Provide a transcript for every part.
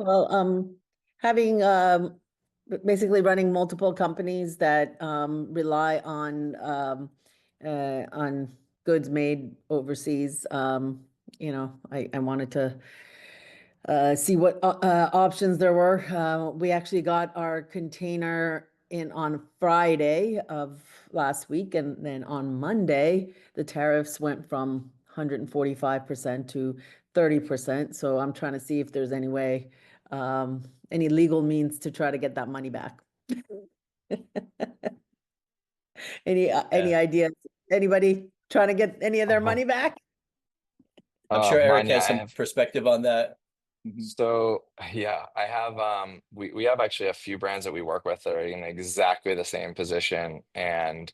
Well, having basically running multiple companies that rely on goods made overseas, I wanted to see what options there were. We actually got our container in on Friday of last week, and then on Monday, the tariffs went from 145% to 30%. So I'm trying to see if there's any way, any legal means to try to get that money back. Any Yeah. ideas? Anybody trying to get any of their money back? I'm sure Eric Manya, has I some have. perspective on that. So yeah, I have we have actually a few brands that we work with that are in exactly the same position, and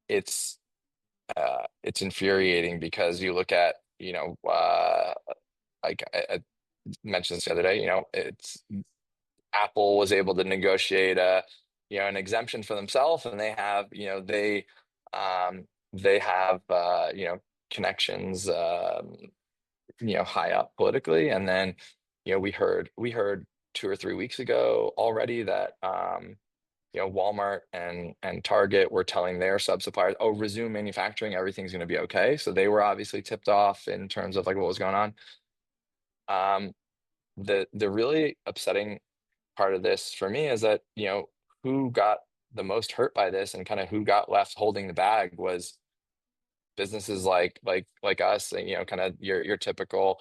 it's it's infuriating because you look at, like I mentioned this the other day, it's Apple was able to negotiate an exemption for themselves, and they have, they have connections high up politically. And then we heard 2 or 3 weeks ago already that Walmart and Target were telling their sub suppliers, oh, resume manufacturing, everything's going to be okay. So they were obviously tipped off in terms of like what was going on. The really upsetting part of this for me is that who got the most hurt by this and kind of who got left holding the bag was businesses like us, and kind of your typical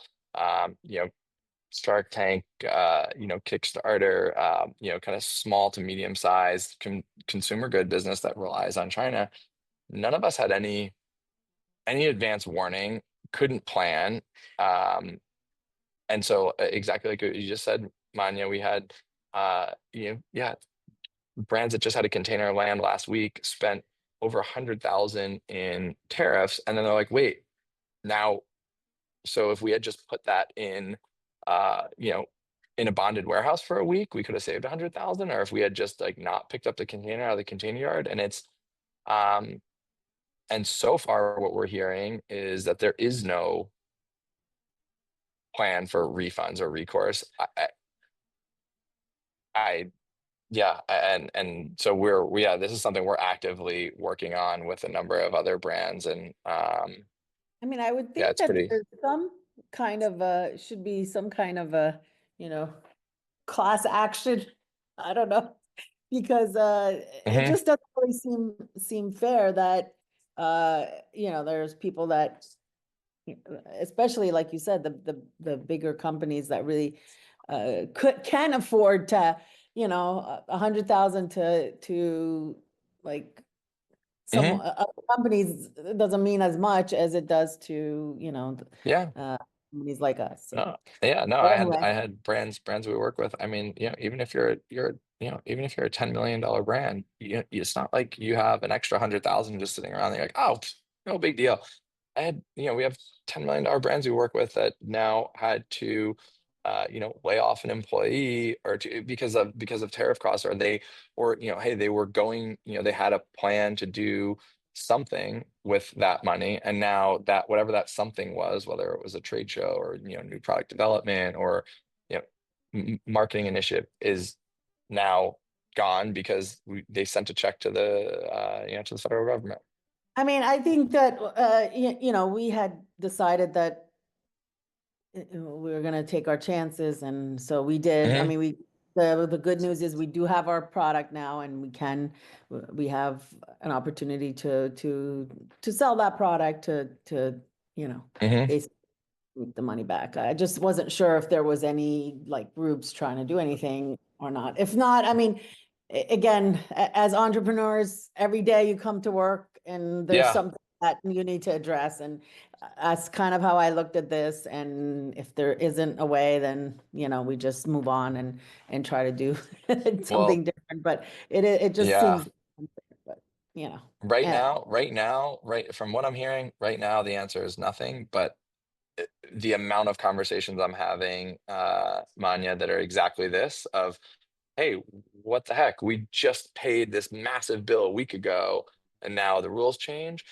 Shark Tank, Kickstarter, kind of small to medium sized consumer good business that relies on China. None of us had any advance warning, couldn't plan. And so exactly like you just said, Manya, we had yeah, brands that just had a container land last week spent over 100,000 in tariffs, and then they're like, wait, now, so if we had just put that in, in a bonded warehouse for a week, we could have saved 100,000. Or if we had just like not picked up the container out of the container yard, um, and so far what we're hearing is that there is no plan for refunds or recourse. I Yeah, and so this is something we're actively working on with a number of other brands, and I mean, I would yeah, think it's that pretty. there's should be some kind of you know, class action. I don't know, because it Mhm. just doesn't really seem fair that there's people that, especially like you said, the bigger companies that really can afford to, 100,000 to like some Mhm. other companies, it doesn't mean as much as it does to, Yeah. companies like us. So, No. Yeah. No. but I had anyway, I had brands we work with. I mean, even if even if you're a $10 million brand, it's not like you have an extra 100,000 just sitting around. You're like, oh, no big deal. We have $10 million brands we work with that now had to, lay off an employee or because of tariff costs, or hey, they were going, they had a plan to do something with that money, and now that whatever that something was, whether it was a trade show or new product development or you know marketing initiative, is now gone because they sent a check to the federal government. I mean, I think that, we had decided that we were going to take our chances, and so we did. I Hmm. mean, the good news is we do have our product now, and we have an opportunity to sell that product to Hmm. basically make the money back. I just wasn't sure if there was any like groups trying to do anything or not. If not, I mean, again, as entrepreneurs, every day you come to work and there's Yeah. something that you need to address. And that's kind of how I looked at this. And if there isn't a way, then, we just move on and try to do something Well, different. But it just yeah. seems, but, Right yeah. now, right from what I'm hearing, right now the answer is nothing. But the amount of conversations I'm having, Manya, that are exactly this of, hey, what the heck? We just paid this massive bill a week ago, and now the rules change.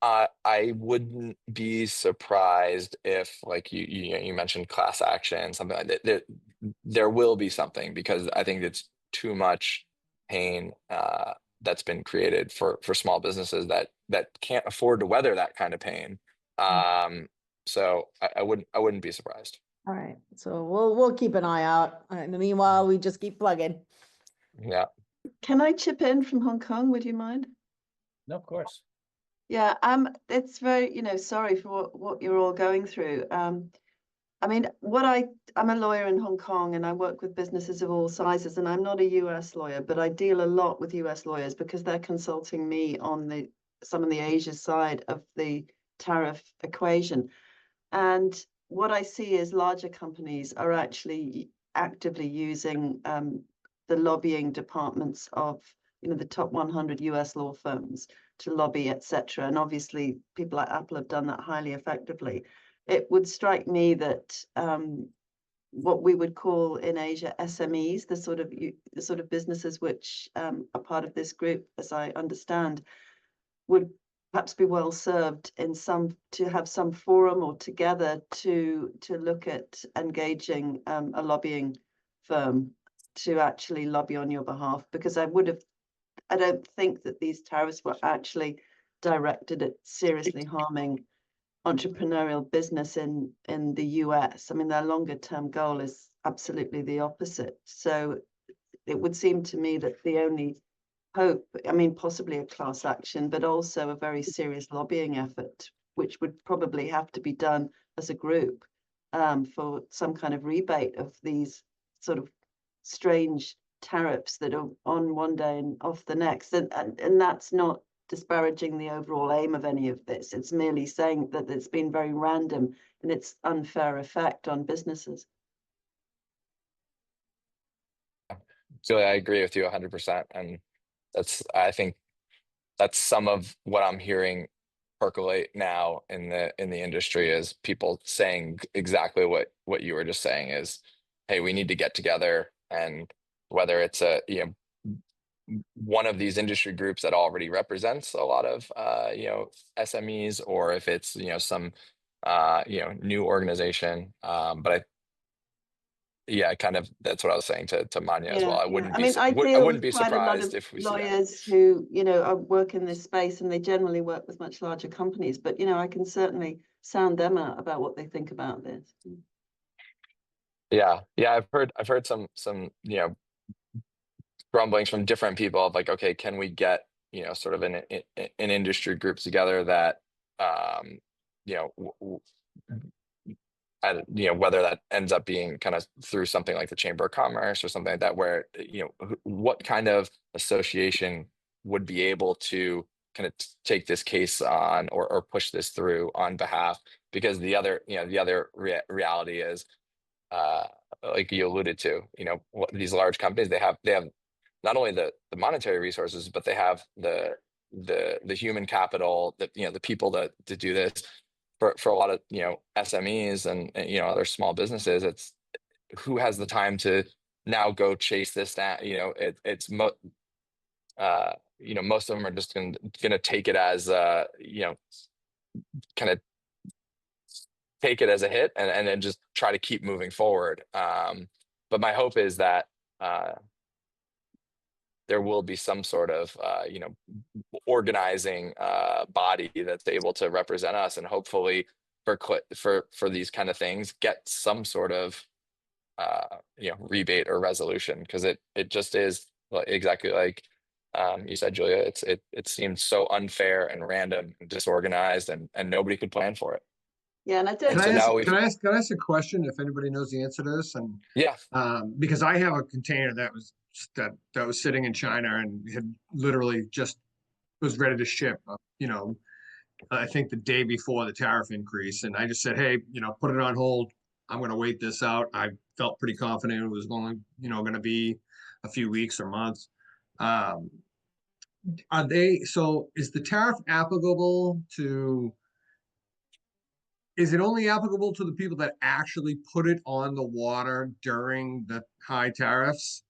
I wouldn't be surprised if, like you mentioned, class action, something like that. There will be something because I think it's too much pain that's been created for small businesses that can't afford to weather that kind of pain. So I wouldn't be surprised. All right, so we'll keep an eye out. In the meanwhile, we just keep plugging. Yeah. Can I chip in from Hong Kong? Would you mind? No, of course. Yeah, it's very, sorry for what you're all going through. I mean, I'm a lawyer in Hong Kong and I work with businesses of all sizes, and I'm not a US lawyer, but I deal a lot with US lawyers because they're consulting me on some of the Asia side of the tariff equation. And what I see is larger companies are actually actively using the lobbying departments of the top 100 US law firms to lobby, etc. And obviously, people like Apple have done that highly effectively. It would strike me that what we would call in Asia SMEs, the sort of businesses which are part of this group, as I understand, would perhaps be well served to have some forum or together to look at engaging a lobbying firm to actually lobby on your behalf, because I don't think that these tariffs were actually directed at seriously harming entrepreneurial business in the US. I mean, their longer term goal is absolutely the opposite. So it would seem to me that the only hope, I mean, possibly a class action, but also a very serious lobbying effort, which would probably have to be done as a group for some kind of rebate of these sort of strange tariffs that are on one day and off the next. And that's not disparaging the overall aim of any of this. It's merely saying that it's been very random and its unfair effect on businesses. Julia, I agree with you 100%. And I think that's some of what I'm hearing percolate now in the industry is people saying exactly what you were just saying is, hey, we need to get together, and whether it's one of these industry groups that already represents a lot of SMEs, or if it's some new organization, but kind of that's what I was saying to Manya as well. I wouldn't be I I deal wouldn't with be quite a lot surprised of if we see that. lawyers who work in this space, and they generally work with much larger companies, but I can certainly sound them out about what they think about this. Yeah, I've heard some grumblings from different people of like, okay, can we get sort of an industry group together that whether that ends up being kind of through something like the Chamber of Commerce or something like that, where what kind of association would be able to kind of take this case on or push this through on behalf, because the other reality is like you alluded to, these large companies, they have not only the monetary resources, but they have the human capital, that the people to do this. For a lot of SMEs and other small businesses, it's who has the time to now go chase this down. Most of them are just gonna take it as kind of take it as a hit and then just try to keep moving forward. But my hope is that there will be some sort of organizing body that's able to represent us, and hopefully for these kind of things get some sort of rebate or resolution, because it just is exactly like you said, Julia. It seems so unfair and random and disorganized, and nobody could plan for it. Yeah, and I don't. Can I ask a question if anybody knows the answer to this? And Yeah. Because I have a container that was sitting in China and had literally just was ready to ship. I think the day before the tariff increase, and I just said, hey, put it on hold. I'm going to wait this out. I felt pretty confident it was only going to be a few weeks or months. Is the tariff applicable to? Is it only applicable to the people that actually put it on the water during the high tariffs?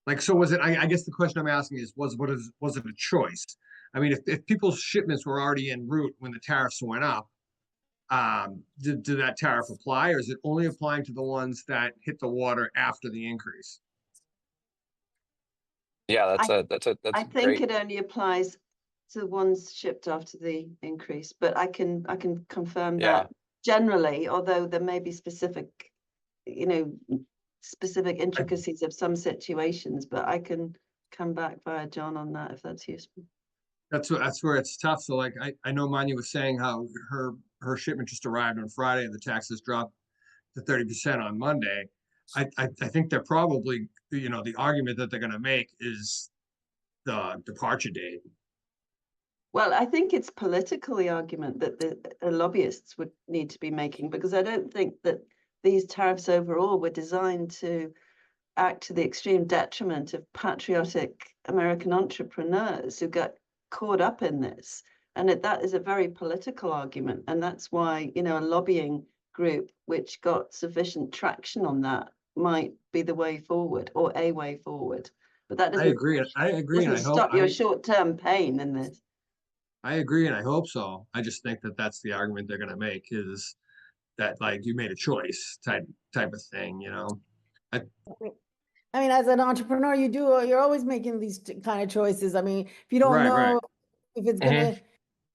Like, so was it, I guess the question I'm asking is, was it a choice? I mean, if people's shipments were already en route when the tariffs went up, did that tariff apply, or is it only applying to the ones that hit the water after the increase? Yeah, that's I a think great. it only applies to the ones shipped after the increase, but I can confirm Yeah. that generally, although there may be specific, you know, specific intricacies of some situations, but I can come back via John on that if that's useful. That's where it's tough. So like I know Manya was saying how her shipment just arrived on Friday and the taxes dropped to 30% on Monday. I think they're probably, you know, the argument that they're going to make is the departure date. Well, I think it's political, the argument that the lobbyists would need to be making, because I don't think that these tariffs overall were designed to act to the extreme detriment of patriotic American entrepreneurs who got caught up in this. And that is a very political argument. And that's why, you know, a lobbying group which got sufficient traction on that might be the way forward, or a way forward. But that I agree. And I doesn't hope stop your short-term pain in this. I agree, and I hope so. I just think that that's the argument they're going to make, is that like you made a choice type of thing, you know. I mean, as an entrepreneur, you're always making these kind of choices. I mean, if you don't Right, know right. if it's gonna,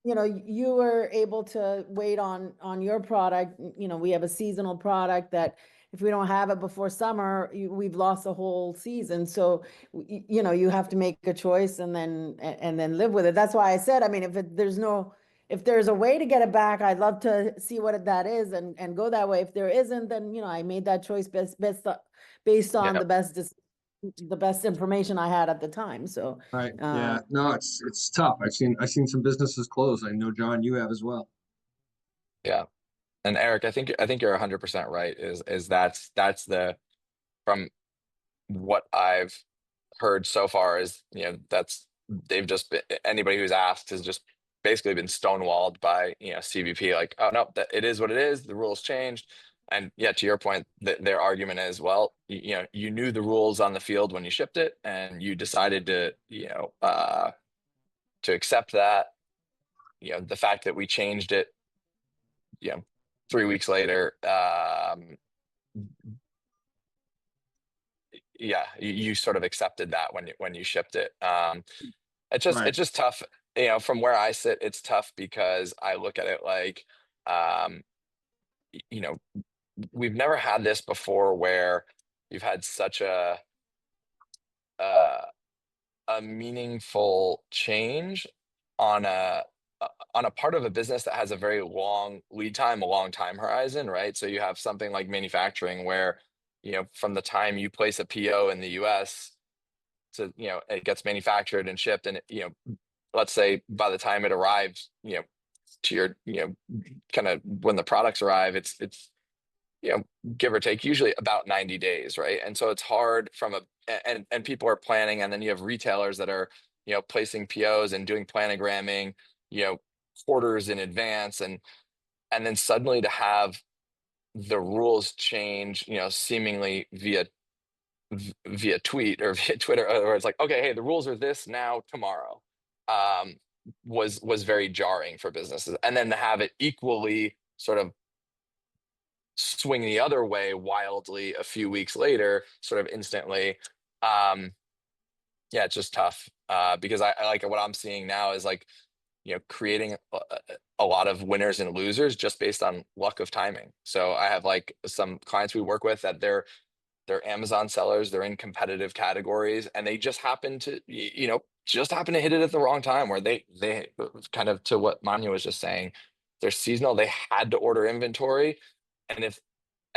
you know, you were able to wait on your product. You know, we have a seasonal product that if we don't have it before summer, we've lost a whole season. So, you know, you have to make a choice and then live with it. That's why I said, I mean, if there's a way to get it back, I'd love to see what that is and go that way. If there isn't, then, you know, I made that choice based on Yeah. the best information I had at the time. So, Right. Yeah. No, it's tough. I've seen some businesses close. I know, John, you have as well. Yeah. And Eric, I think you're 100% right. That's the, from what I've heard so far, is, you know, they've just been, anybody who's asked has just basically been stonewalled by, you know, CBP, like, oh no, that it is what it is, the rules changed. And yeah, to your point, their argument is, well, you know, you knew the rules on the field when you shipped it, and you decided to, you know, to accept that. You know, the fact that we changed it, you know, 3 weeks later, yeah, you sort of accepted that when you shipped it. Right. It's just tough. You know, from where I sit, it's tough because I look at it like, you know, we've never had this before where you've had such uh, a meaningful change on a part of a business that has a very long lead time, a long time horizon, right? So you have something like manufacturing where, you know, from the time you place a PO in the US to, you know, it gets manufactured and shipped, and, you know, let's say by the time it arrives, you know, to your, you know, kind of when the products arrive, it's, you know, give or take, usually about 90 days, right? And so it's hard from and people are planning, and then you have retailers that are, you know, placing POs and doing planogramming, you know, quarters in advance, and then suddenly to have the rules change, you know, seemingly via tweet or via Twitter, where it's like, okay, hey, the rules are this now, tomorrow, was very jarring for businesses. And then to have it equally sort of swing the other way wildly a few weeks later, sort of instantly, yeah, it's just tough, because I like what I'm seeing now is like, you know, creating a lot of winners and losers just based on luck of timing. So I have like some clients we work with that they're Amazon sellers, they're in competitive categories, and they just happen to, you know, just happen to hit it at the wrong time, where they kind of, to what Manya was just saying, they're seasonal, they had to order inventory, and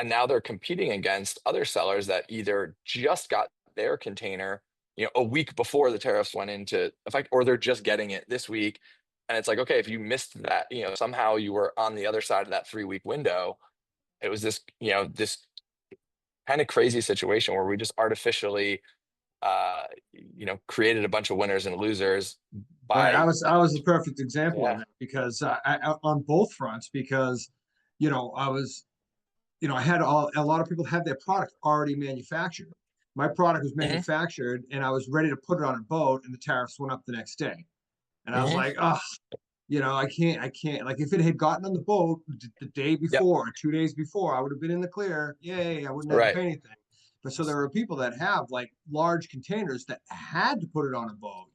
now they're competing against other sellers that either just got their container, you know, a week before the tariffs went into effect, or they're just getting it this week. And it's like, okay, if you missed that, you know, somehow you were on the other side of that 3-week window. It was this, you know, this kind of crazy situation where we just artificially, you know, created a bunch of winners and losers Right. by, I was the perfect example yeah. of that, because I on both fronts, because, you know, I had a lot of people had their product already manufactured. My product was Mhm. manufactured and I was ready to put it on a boat, and the tariffs went up the next day. And I was Mhm. like, oh, I can't. Like if it had gotten on the boat the day before, or 2 days before, I would have been in the clear. Yay, I wouldn't have to Right. pay anything. But so there are people that have like large containers that had to put it on a boat.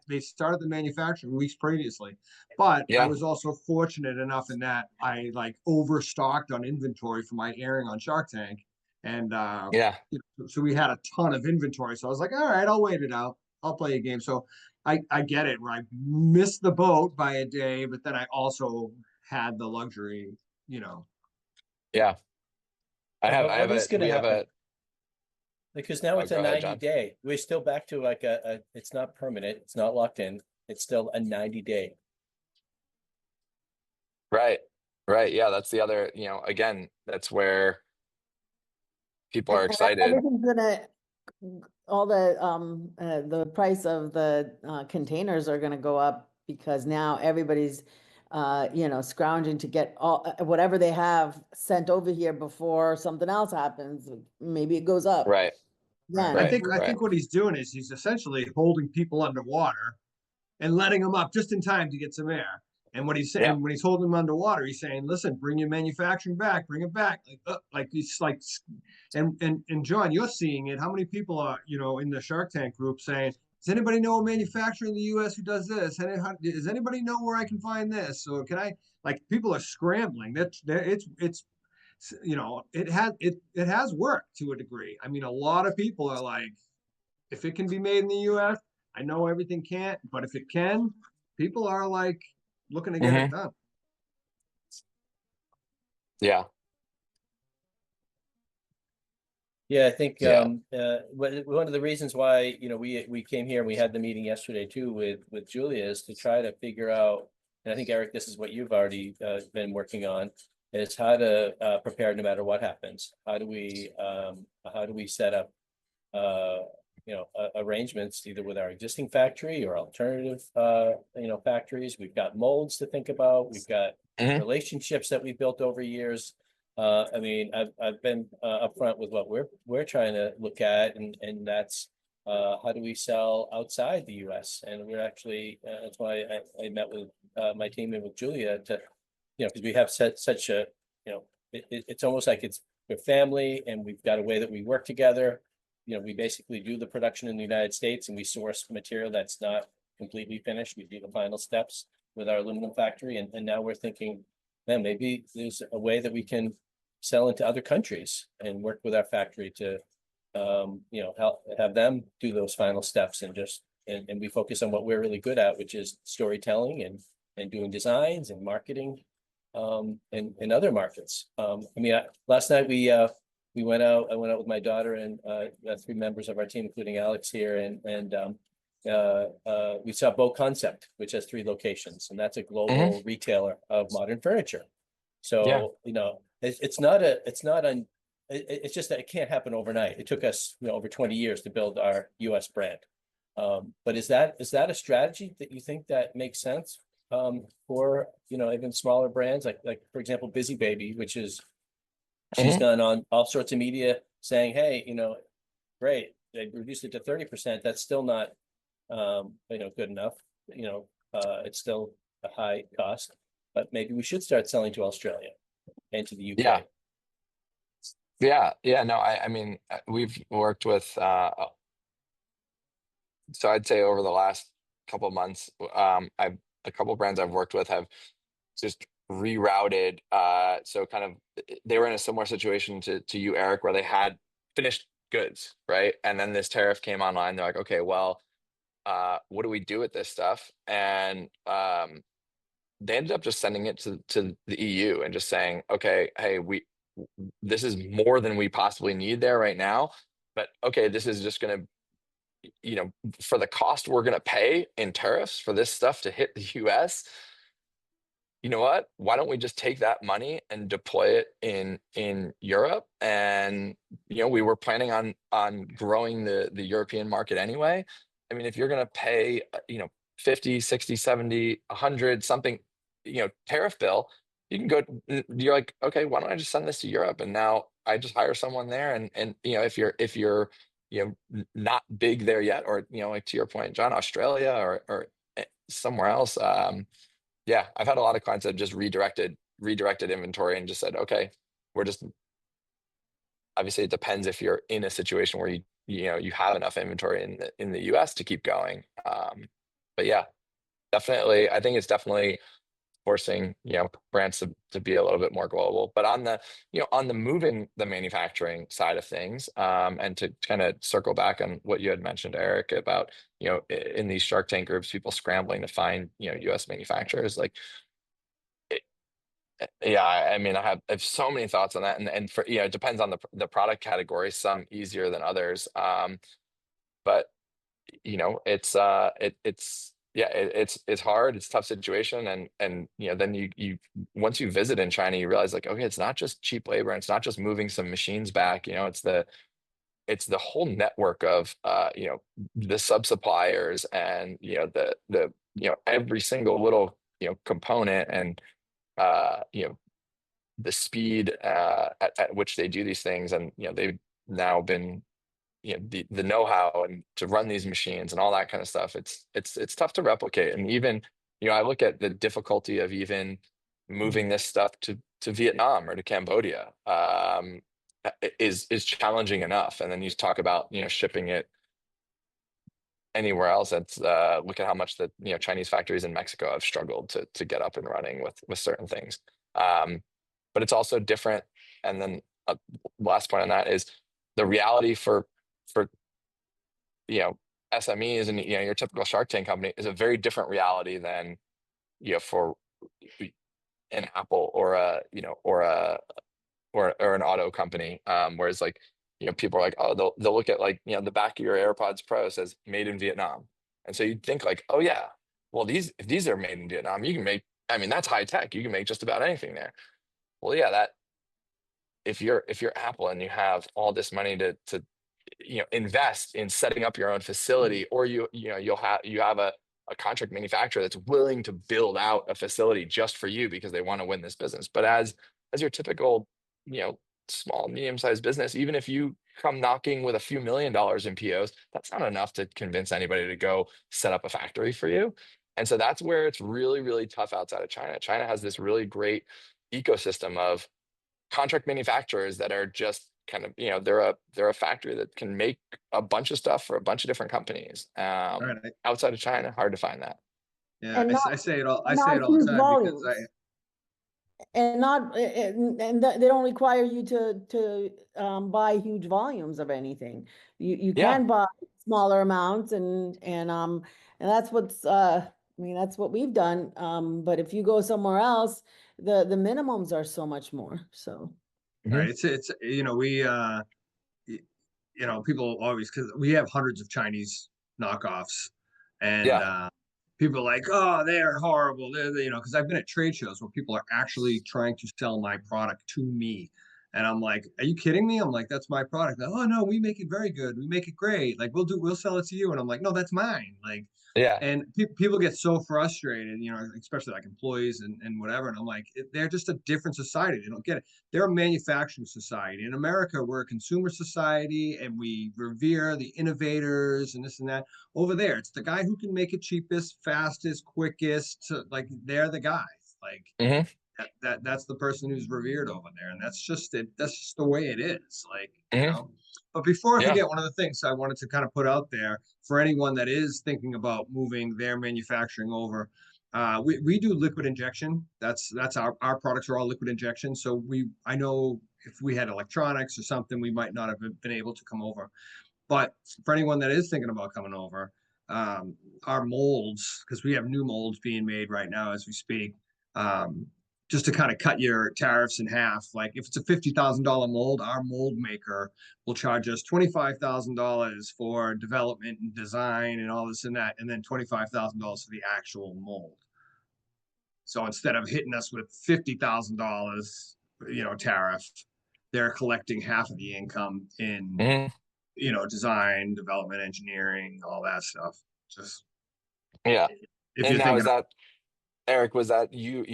They started the manufacturing weeks previously. But I Yeah. was also fortunate enough in that I like overstocked on inventory for my airing on Shark Tank. And Yeah. so we had a ton of inventory. So I was like, all right, I'll wait it out. I'll play a game. So I get it where I missed the boat by a day, but then I also had the luxury, you know. Yeah. But what is going to we have happen? a, Because now oh, it's go a ahead, 90 John. day. We're still back to like it's not permanent. It's not locked in. It's still a 90 day. Right. Right. Yeah. That's the other, again, that's where people are And excited. everything's gonna, all the price of the containers are gonna go up because now everybody's scrounging to get all whatever they have sent over here before something else happens. Maybe it goes up. Right. Yeah. I Right. think I Right. think what he's doing is he's essentially holding people underwater and letting them up just in time to get some air. And what he's saying Yeah. when he's holding them underwater, he's saying, "Listen, bring your manufacturing back, bring it back." Like he's like, and John, you're seeing it. How many people are in the Shark Tank group saying, "Does anybody know a manufacturer in the U.S. who does this? Does anybody know where I can find this? Or can I?" Like people are scrambling. It's it has worked to a degree. I mean, a lot of people are like, if it can be made in the U.S., I know everything can't, but if it can, people are like looking to get Hmm. it done. Yeah. Yeah, I think Yeah. one of the reasons why we came here and we had the meeting yesterday too with Julia is to try to figure out, and I think Eric, this is what you've already been working on, is how to prepare no matter what happens. How do we set up arrangements either with our existing factory or alternative factories. We've got molds to think about. We've got Mhm. relationships that we've built over years. I mean, I've been upfront with what we're trying to look at, and that's how do we sell outside the U.S. And we're actually that's why I met with my team and with Julia to because we have such a it's almost like we're family and we've got a way that we work together. We basically do the production in the United States and we source material that's not completely finished. We do the final steps with our aluminum factory, and now we're thinking, man, maybe there's a way that we can sell into other countries and work with our factory to help have them do those final steps and we focus on what we're really good at, which is storytelling and doing designs and marketing in other markets. I mean, last night we went out. I went out with my daughter and 3 members of our team, including Alex here, and we saw Boat Concept, which has 3 locations, and that's a global retailer of modern furniture. Yeah. So it's just that it can't happen overnight. It took us over 20 years to build our U.S. brand. But is that a strategy that you think that makes sense for even smaller brands like for example Busy Baby, which is she's Mhm. gone on all sorts of media saying, hey, great, they reduced it to 30%. That's still not good enough. It's still a high cost, but maybe we should start selling to Australia and to the UK. Yeah. Yeah. Yeah. No, I mean, we've worked with, so I'd say over the last couple of months, a couple of brands I've worked with have just rerouted. So kind of they were in a similar situation to you, Eric, where they had finished goods, right? And then this tariff came online. They're like, okay, well, what do we do with this stuff? And they ended up just sending it to the EU and just saying, okay, hey, this is more than we possibly need there right now. But okay, this is just going to, for the cost we're going to pay in tariffs for this stuff to hit the US, you know what? Why don't we just take that money and deploy it in Europe? And we were planning on growing the European market anyway. I mean, if you're going to pay 50, 60, 70, 100 something, tariff bill, you can go, you're like, okay, why don't I just send this to Europe? And now I just hire someone there. And if you're not big there yet, or like to your point, John, Australia or somewhere else. Yeah, I've had a lot of clients that have just redirected inventory and just said, okay, we're just, obviously it depends if you're in a situation where you have enough inventory in the US to keep going. But yeah, definitely, I think it's definitely forcing brands to be a little bit more global. But on the on the moving the manufacturing side of things, and to kind of circle back on what you had mentioned, Eric, about in these Shark Tank groups, people scrambling to find US manufacturers, like yeah, I mean, I have so many thoughts on that, and for it depends on the product category, some easier than others. But it's yeah, it's hard, it's a tough situation, and then you once you visit in China, you realize like, okay, it's not just cheap labor, and it's not just moving some machines back, it's the whole network of the sub suppliers, and the every single little component, and the speed at which they do these things, and they've now been the know-how and to run these machines and all that kind of stuff. It's tough to replicate. And even I look at the difficulty of even moving this stuff to Vietnam or to Cambodia, is challenging enough. And then you talk about shipping it anywhere else. That's look at how much the Chinese factories in Mexico have struggled to get up and running with certain things. But it's also different. And then last point on that is the reality for SMEs and your typical Shark Tank company is a very different reality than for an Apple or or an auto company. Whereas like people are like, oh, they'll look at like the back of your AirPods Pro says made in Vietnam, and so you'd think like, oh yeah, well if these are made in Vietnam, you can make, I mean, that's high tech, you can make just about anything there. Well, yeah, that if you're Apple and you have all this money to invest in setting up your own facility, or you have a contract manufacturer that's willing to build out a facility just for you because they want to win this business. But as your typical small medium-sized business, even if you come knocking with a few $1 million in POs, that's not enough to convince anybody to go set up a factory for you. And so that's where it's really, really tough outside of China. China has this really great ecosystem of contract manufacturers that are just kind of they're a factory that can make a bunch of stuff for a bunch of different companies. Right. Outside of China, hard to find that. Yeah, And I say it all. I and say not it all the huge time because volumes. And not, they don't require you to buy huge volumes of anything. You Yeah. can buy smaller amounts, and that's that's what we've done. But if you go somewhere else, the minimums are so much more. So right. It's we people always, because we have hundreds of Chinese knockoffs, and Yeah. people are like, oh, they're horrible. Because I've been at trade shows where people are actually trying to sell my product to me. And I'm like, are you kidding me? I'm like, that's my product. Oh no, we make it very good. We make it great. Like we'll sell it to you. And I'm like, no, that's mine. Like, Yeah. and people get so frustrated, especially like employees and whatever. And I'm like, they're just a different society. They don't get it. They're a manufacturing society. In America, we're a consumer society, and we revere the innovators and this and that. Over there, it's the guy who can make it cheapest, fastest, quickest. Like they're the guys. Like hmm that's the person who's revered over there, and that's just it. That's just the way it is. Like hmm But before I Yeah. forget, one of the things I wanted to kind of put out there for anyone that is thinking about moving their manufacturing over, we do liquid injection. That's our products are all liquid injection. So I know if we had electronics or something, we might not have been able to come over. But for anyone that is thinking about coming over, our molds, because we have new molds being made right now as we speak, just to kind of cut your tariffs in half. Like if it's a $50,000 mold, our mold maker will charge us $25,000 for development and design and all this and that, and then $25,000 for the actual mold. So instead of hitting us with $50,000, tariff, they're collecting half of the income in hmm design, development, engineering, all that stuff. Just Yeah. if And you're now thinking, is that, Eric, was that you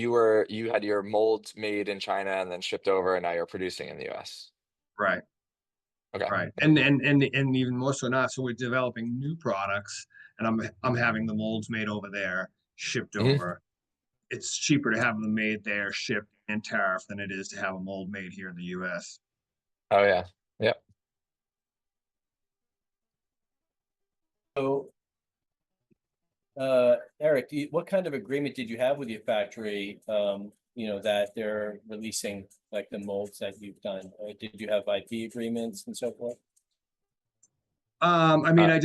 had your molds made in China and then shipped over, and now you're producing in the US? right, Okay. right, and even more so now. So we're developing new products, and I'm having the molds made over there, shipped Mhm. over. It's cheaper to have them made there, shipped and tariff than it is to have a mold made here in the US. Oh yeah. Yep. So, Eric, what kind of agreement did you have with your factory? That they're releasing like the molds that you've done. Did you have IP agreements and so forth? I mean, are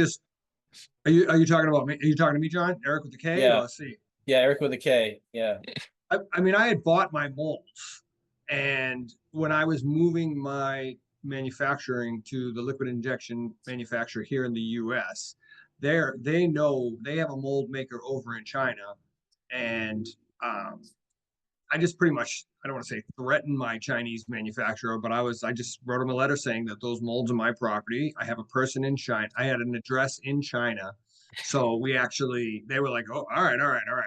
you talking about me? Are you talking to me, John? Eric with the K Yeah, or C? yeah, Eric with a K. Yeah. I mean, I had bought my molds, and when I was moving my manufacturing to the liquid injection manufacturer here in the US, they know they have a mold maker over in China, and I just pretty much, I don't want to say threatened my Chinese manufacturer, but I just wrote him a letter saying that those molds are my property. I have a person in China. I had an address in China. So they were like, oh, all right, all right, all right.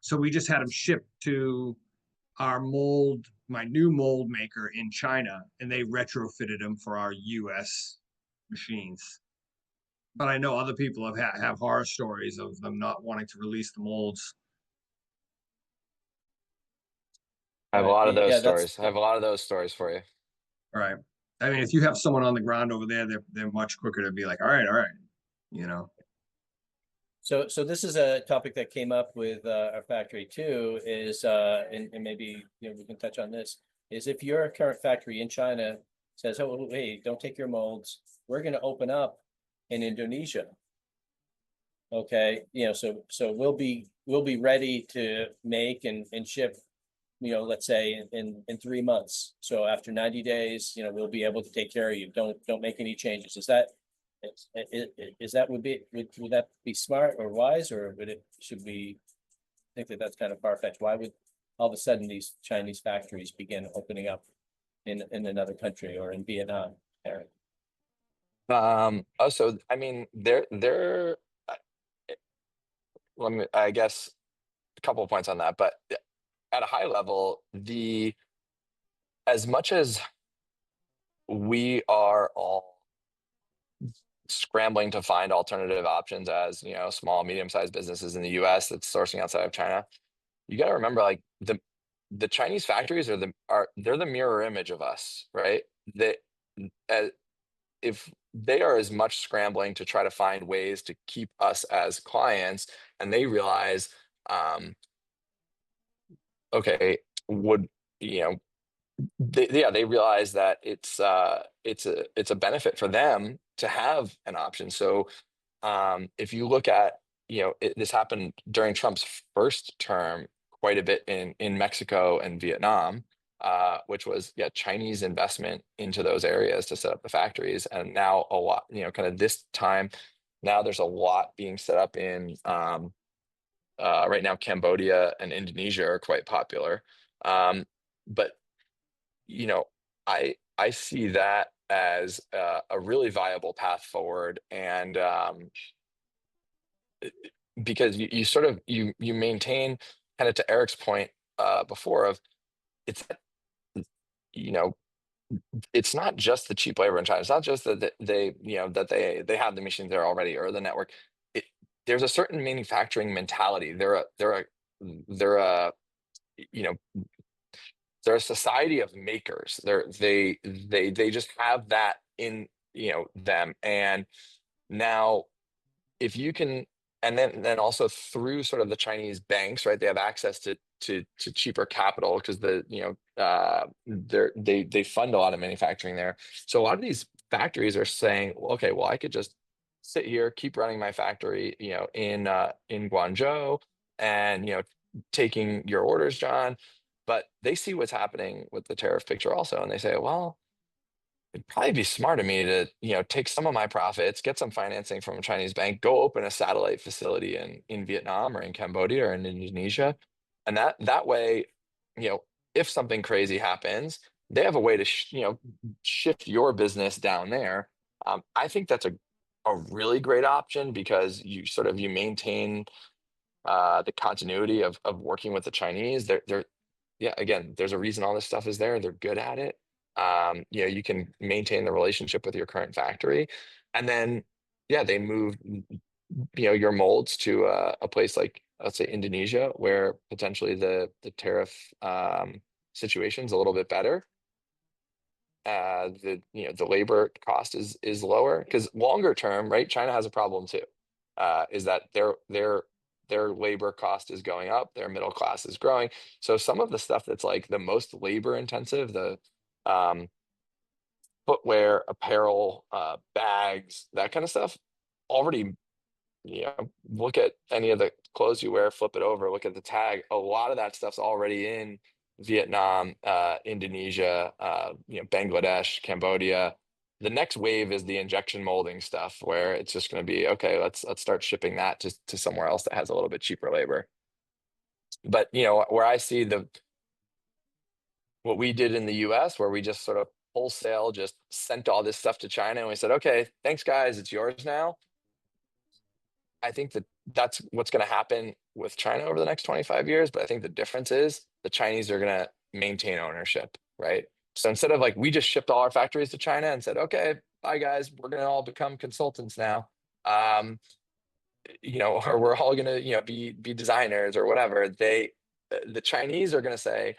So we just had them shipped to my new mold maker in China, and they retrofitted them for our US machines. But I know other people have horror stories of them not wanting to release the molds. I have a lot of those Yeah, that's stories. I have a lot of those stories for you. Right. I mean, if you have someone on the ground over there, they're much quicker to be like, all right, all right, you know. so this is a topic that came up with our factory too, is and maybe we can touch on this, is if your current factory in China says, oh, hey, don't take your molds, we're gonna open up in Indonesia. Okay, so we'll be ready to make and ship, let's say in 3 months. So after 90 days, we'll be able to take care of you. Don't make any changes. Is that would that be smart or wise, or should we think that that's kind of far-fetched? Why would all of a sudden these Chinese factories begin opening up in another country or in Vietnam, Eric? So I mean, uh, I guess a couple of points on that, but at a high level, as much as we are all scrambling to find alternative options as small, medium-sized businesses in the US that's sourcing outside of China, you got to remember, like, the Chinese factories they're the mirror image of us, right? They as, if they are as much scrambling to try to find ways to keep us as clients, and they realize, okay, would you know they realize that it's a benefit for them to have an option. So if you look at, this happened during Trump's first term quite a bit in Mexico and Vietnam, which was, yeah, Chinese investment into those areas to set up the factories. And now a lot, kind of this time, now there's a lot being set up in right now. Cambodia and Indonesia are quite popular. But you know, I see that as a really viable path forward, and because you sort of you maintain, kind of to Eric's point before, of it's you know it's not just the cheap labor in China. It's not just that they have the machines there already or the network. It, there's a certain manufacturing mentality. They're a you know they're a society of makers. They just have that in them. And now, if you can, and then also through sort of the Chinese banks, right? They have access to cheaper capital because they fund a lot of manufacturing there. So a lot of these factories are saying, well, okay, well, I could just sit here, keep running my factory, in Guangzhou, and taking your orders, John. But they see what's happening with the tariff picture also, and they say, well, it'd probably be smart of me to, take some of my profits, get some financing from a Chinese bank, go open a satellite facility in Vietnam or in Cambodia or in Indonesia. And that way, if something crazy happens, they have a way to shift your business down there. I think that's a really great option, because you maintain the continuity of working with the Chinese. Yeah, again, there's a reason all this stuff is there. They're good at it. You can maintain the relationship with your current factory, and then, yeah, they move your molds to a place like, let's say, Indonesia, where potentially the tariff situation is a little bit better. The labor cost is lower, because longer term, right? China has a problem too. Is that their labor cost is going up, their middle class is growing. So some of the stuff that's like the most labor intensive, the footwear, apparel, bags, that kind of stuff, already, look at any of the clothes you wear, flip it over, look at the tag. A lot of that stuff's already in Vietnam, Indonesia, Bangladesh, Cambodia. The next wave is the injection molding stuff, where it's just going to be, okay, let's start shipping that to somewhere else that has a little bit cheaper labor. But where I see what we did in the US, where we just sort of wholesale just sent all this stuff to China, and we said, okay, thanks guys, it's yours now. I think that's what's going to happen with China over the next 25 years. But I think the difference is the Chinese are going to maintain ownership, right? So instead of like, we just shipped all our factories to China and said, okay, bye guys, we're going to all become consultants now. Or we're all going to, be designers or whatever. The Chinese are going to say,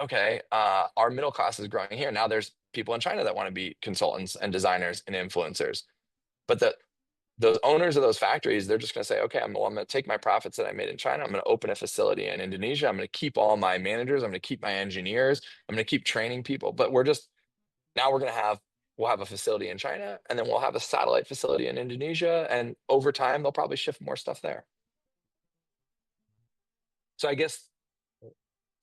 okay, our middle class is growing here. Now there's people in China that want to be consultants and designers and influencers. But those owners of those factories, they're just going to say, okay, I'm going to take my profits that I made in China. I'm going to open a facility in Indonesia. I'm going to keep all my managers. I'm going to keep my engineers. I'm going to keep training people. But we'll have a facility in China, and then we'll have a satellite facility in Indonesia. And over time, they'll probably shift more stuff there. So I guess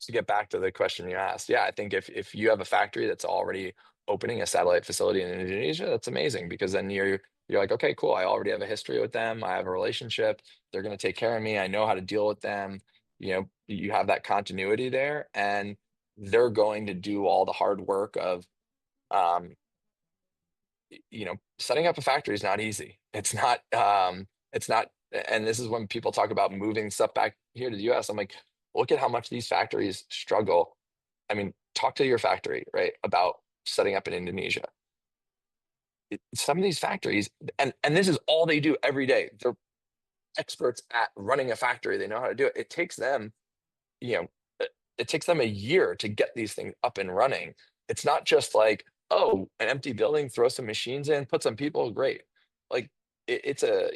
to get back to the question you asked, yeah, I think if you have a factory that's already opening a satellite facility in Indonesia, that's amazing, because then you're like, okay, cool. I already have a history with them. I have a relationship. They're going to take care of me. I know how to deal with them. You have that continuity there, and they're going to do all the hard work of, setting up a factory is not easy. It's not, and this is when people talk about moving stuff back here to the US. I'm like, look at how much these factories struggle. I mean, talk to your factory, right, about setting up in Indonesia. Some of these factories, and this is all they do every day. They're experts at running a factory. They know how to do it. It takes them, a year to get these things up and running. It's not just like, oh, an empty building, throw some machines in, put some people, great. Like it's a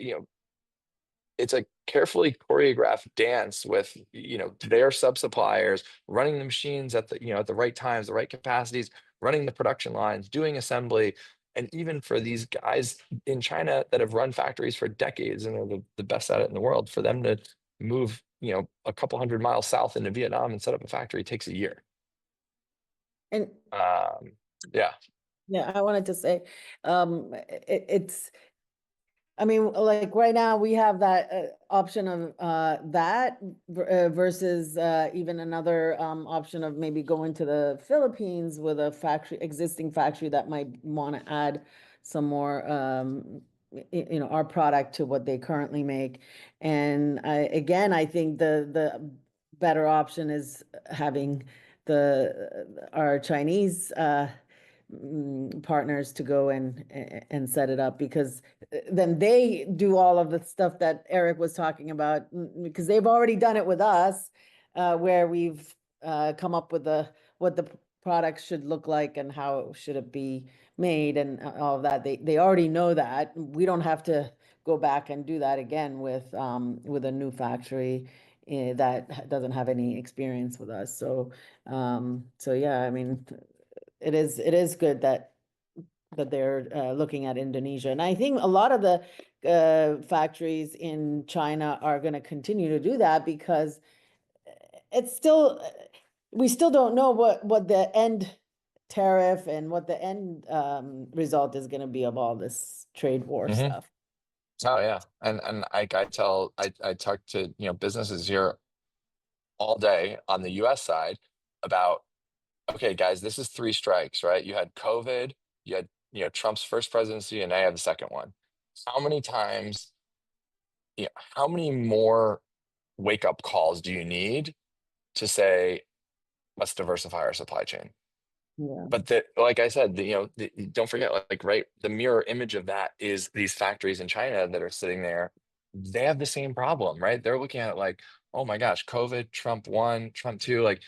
carefully choreographed dance with, their sub-suppliers running the machines at the right times, the right capacities, running the production lines, doing assembly. And even for these guys in China that have run factories for decades and are the best at it in the world, for them to move, a couple 100 miles south into Vietnam and set up a factory takes a year. And yeah. I wanted to say, I mean, like right now we have that option of that versus even another option of maybe going to the Philippines with a existing factory that might want to add some more, our product to what they currently make. And I think the better option is having our Chinese partners to go and set it up, because then they do all of the stuff that Eric was talking about, because they've already done it with us, where we've come up with what the product should look like and how should it be made and all of that. They already know that. We don't have to go back and do that again with a new factory that doesn't have any experience with us. So yeah, I mean, it is good that they're looking at Indonesia. And I think a lot of the factories in China are going to continue to do that, because we still don't know what the end tariff and what the end result is going to be of all this trade war stuff. Oh yeah. And I talk to, businesses here all day on the US side about, okay, guys, this is 3 strikes, right? You had COVID, you had, Trump's first presidency, and now you have the second one. How many times, how many more wake-up calls do you need to say, let's diversify our supply chain? Yeah. But like I said, don't forget, right, the mirror image of that is these factories in China that are sitting there they have the same problem, right? They're looking at it like, oh my gosh, COVID, Trump 1, Trump 2, like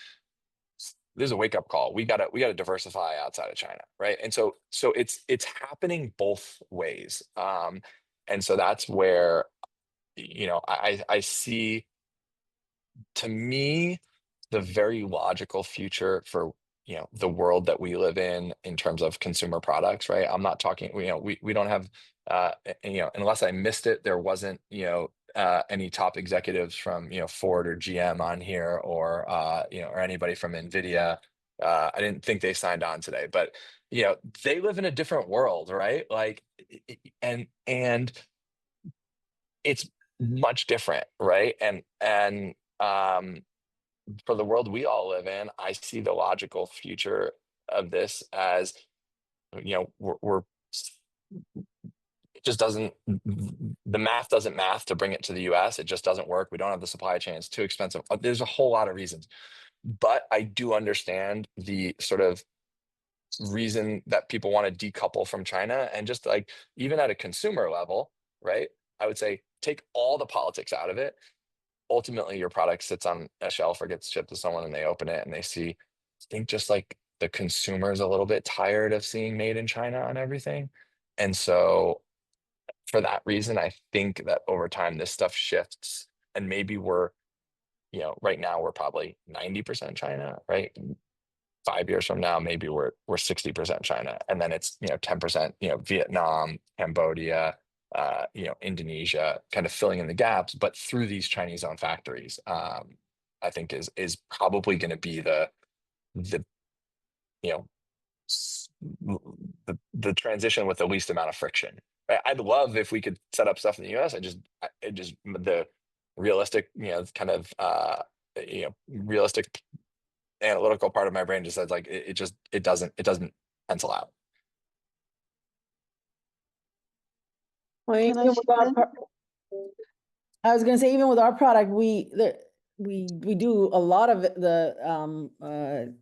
there's a wake up call. We gotta diversify outside of China, right? And so it's happening both ways. And so that's where, I see, to me, the very logical future for, the world that we live in terms of consumer products, right? I'm not talking, we don't have, unless I missed it, there wasn't, any top executives from, Ford or GM on here, or, or anybody from NVIDIA. I didn't think they signed on today, but, they live in a different world, right? Like, and it's much different, right? And for the world we all live in, I see the logical future of this as, we're it just doesn't, the math doesn't math to bring it to the US. It just doesn't work. We don't have the supply chain. It's too expensive. There's a whole lot of reasons, but I do understand the sort of reason that people want to decouple from China, and just like, even at a consumer level, right? I would say take all the politics out of it. Ultimately, your product sits on a shelf or gets shipped to someone, and they open it and they see, I think, just like the consumer is a little bit tired of seeing made in China on everything. And so for that reason, I think that over time this stuff shifts, and maybe we're, right now we're probably 90% China, right? 5 years from now, maybe we're 60% China, and then it's 10%, Vietnam, Cambodia, Indonesia, kind of filling in the gaps, but through these Chinese-owned factories. I think is probably going to be the you know the transition with the least amount of friction. Right? I'd love if we could set up stuff in the US. The realistic, kind of realistic analytical part of my brain just says like it doesn't pencil out. Well, Can I even with chip our in? I was gonna say, even with our product, we do a lot of the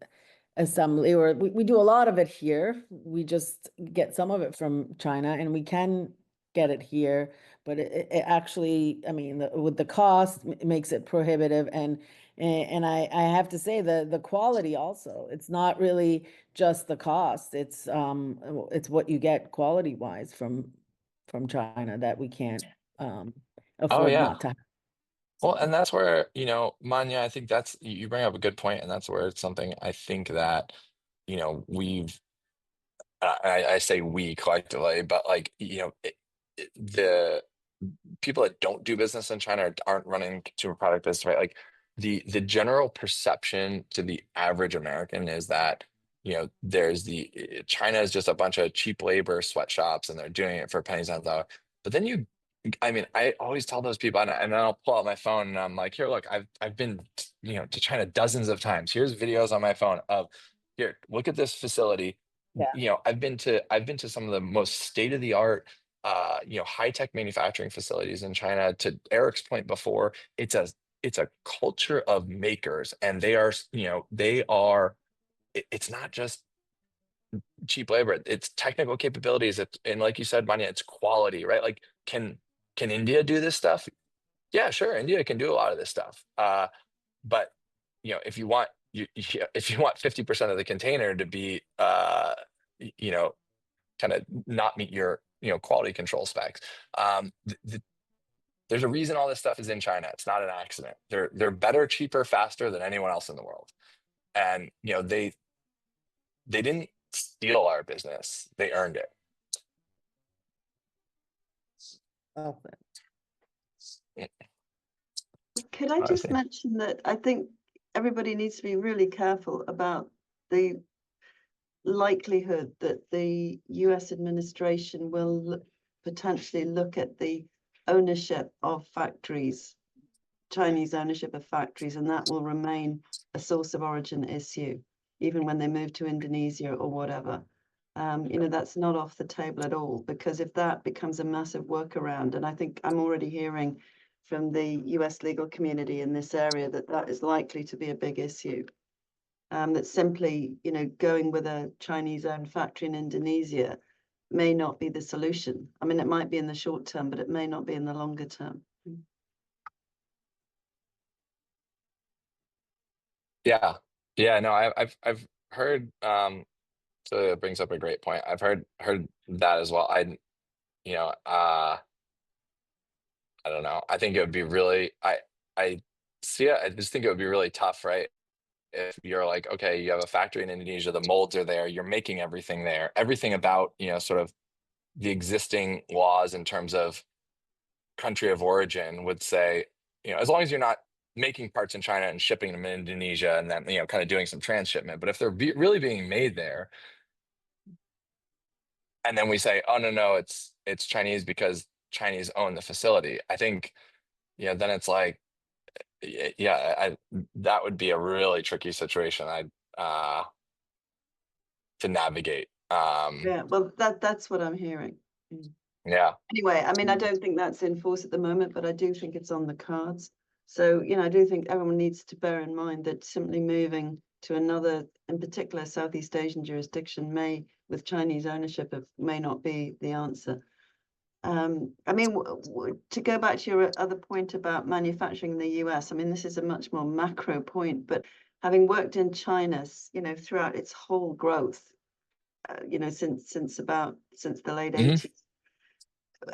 assembly, or we do a lot of it here. We just get some of it from China, and we can get it here, but it actually, I mean, with the cost, it makes it prohibitive, and I have to say the quality also. It's not really just the cost. It's what you get quality wise from China that we can't Oh afford yeah. not to have. Well, So, and that's where, Manya, I think that's, you bring up a good point, and that's where it's something I think that, we've, I say we collectively, but like, the people that don't do business in China aren't running consumer product business, right? Like the general perception to the average American is that, there's China is just a bunch of cheap labor sweatshops, and they're doing it for pennies on the dollar. But then I mean, I always tell those people, and then I'll pull out my phone and I'm like, here, look, I've been, to China dozens of times. Here's videos on my phone of, here, look at this facility. yeah. I've been to some of the most state-of-the-art, high-tech manufacturing facilities in China. To Eric's point before, it's a culture of makers, and it's not just cheap labor, it's technical capabilities, and like you said, Manya, it's quality, right? Like, can India do this stuff? Yeah, sure, India can do a lot of this stuff. But if you want if you want 50% of the container to be kind of not meet your quality control specs, there's a reason all this stuff is in China. It's not an accident. They're better, cheaper, faster than anyone else in the world. And they didn't steal our business, they earned it. Oh, Could I just mention that I think everybody needs to be really careful about the likelihood that the US administration will potentially look at the ownership of factories, Chinese ownership of factories, and that will remain a source of origin issue, even when they move to Indonesia or whatever. That's not off the table at all, because if that becomes a massive workaround, and I think I'm already hearing from the US legal community in this area that is likely to be a big issue. That simply, going with a Chinese-owned factory in Indonesia may not be the solution. I mean, it might be in the short term, but it may not be in the longer term. Yeah. Yeah, no, I've heard, so it brings up a great point. I've heard that as well. You know, I don't know. I think it would be really, I see it. I just think it would be really tough, right? If you're like, okay, you have a factory in Indonesia, the molds are there, you're making everything there, everything about, sort of the existing laws in terms of country of origin would say, as long as you're not making parts in China and shipping them in Indonesia and then, kind of doing some transshipment. But if they're really being made there, and then we say, oh no, it's Chinese because Chinese own the facility. I think, then it's like, yeah, that would be a really tricky situation. To navigate. Yeah, well, that's what I'm hearing. Yeah. Anyway, I mean, I don't think that's in force at the moment, but I do think it's on the cards. So, I do think everyone needs to bear in mind that simply moving to another, in particular, Southeast Asian jurisdiction with Chinese ownership may not be the answer. I mean, to go back to your other point about manufacturing in the US, I mean, this is a much more macro point, but having worked in China, throughout its whole growth, since the late Mhm. 80s,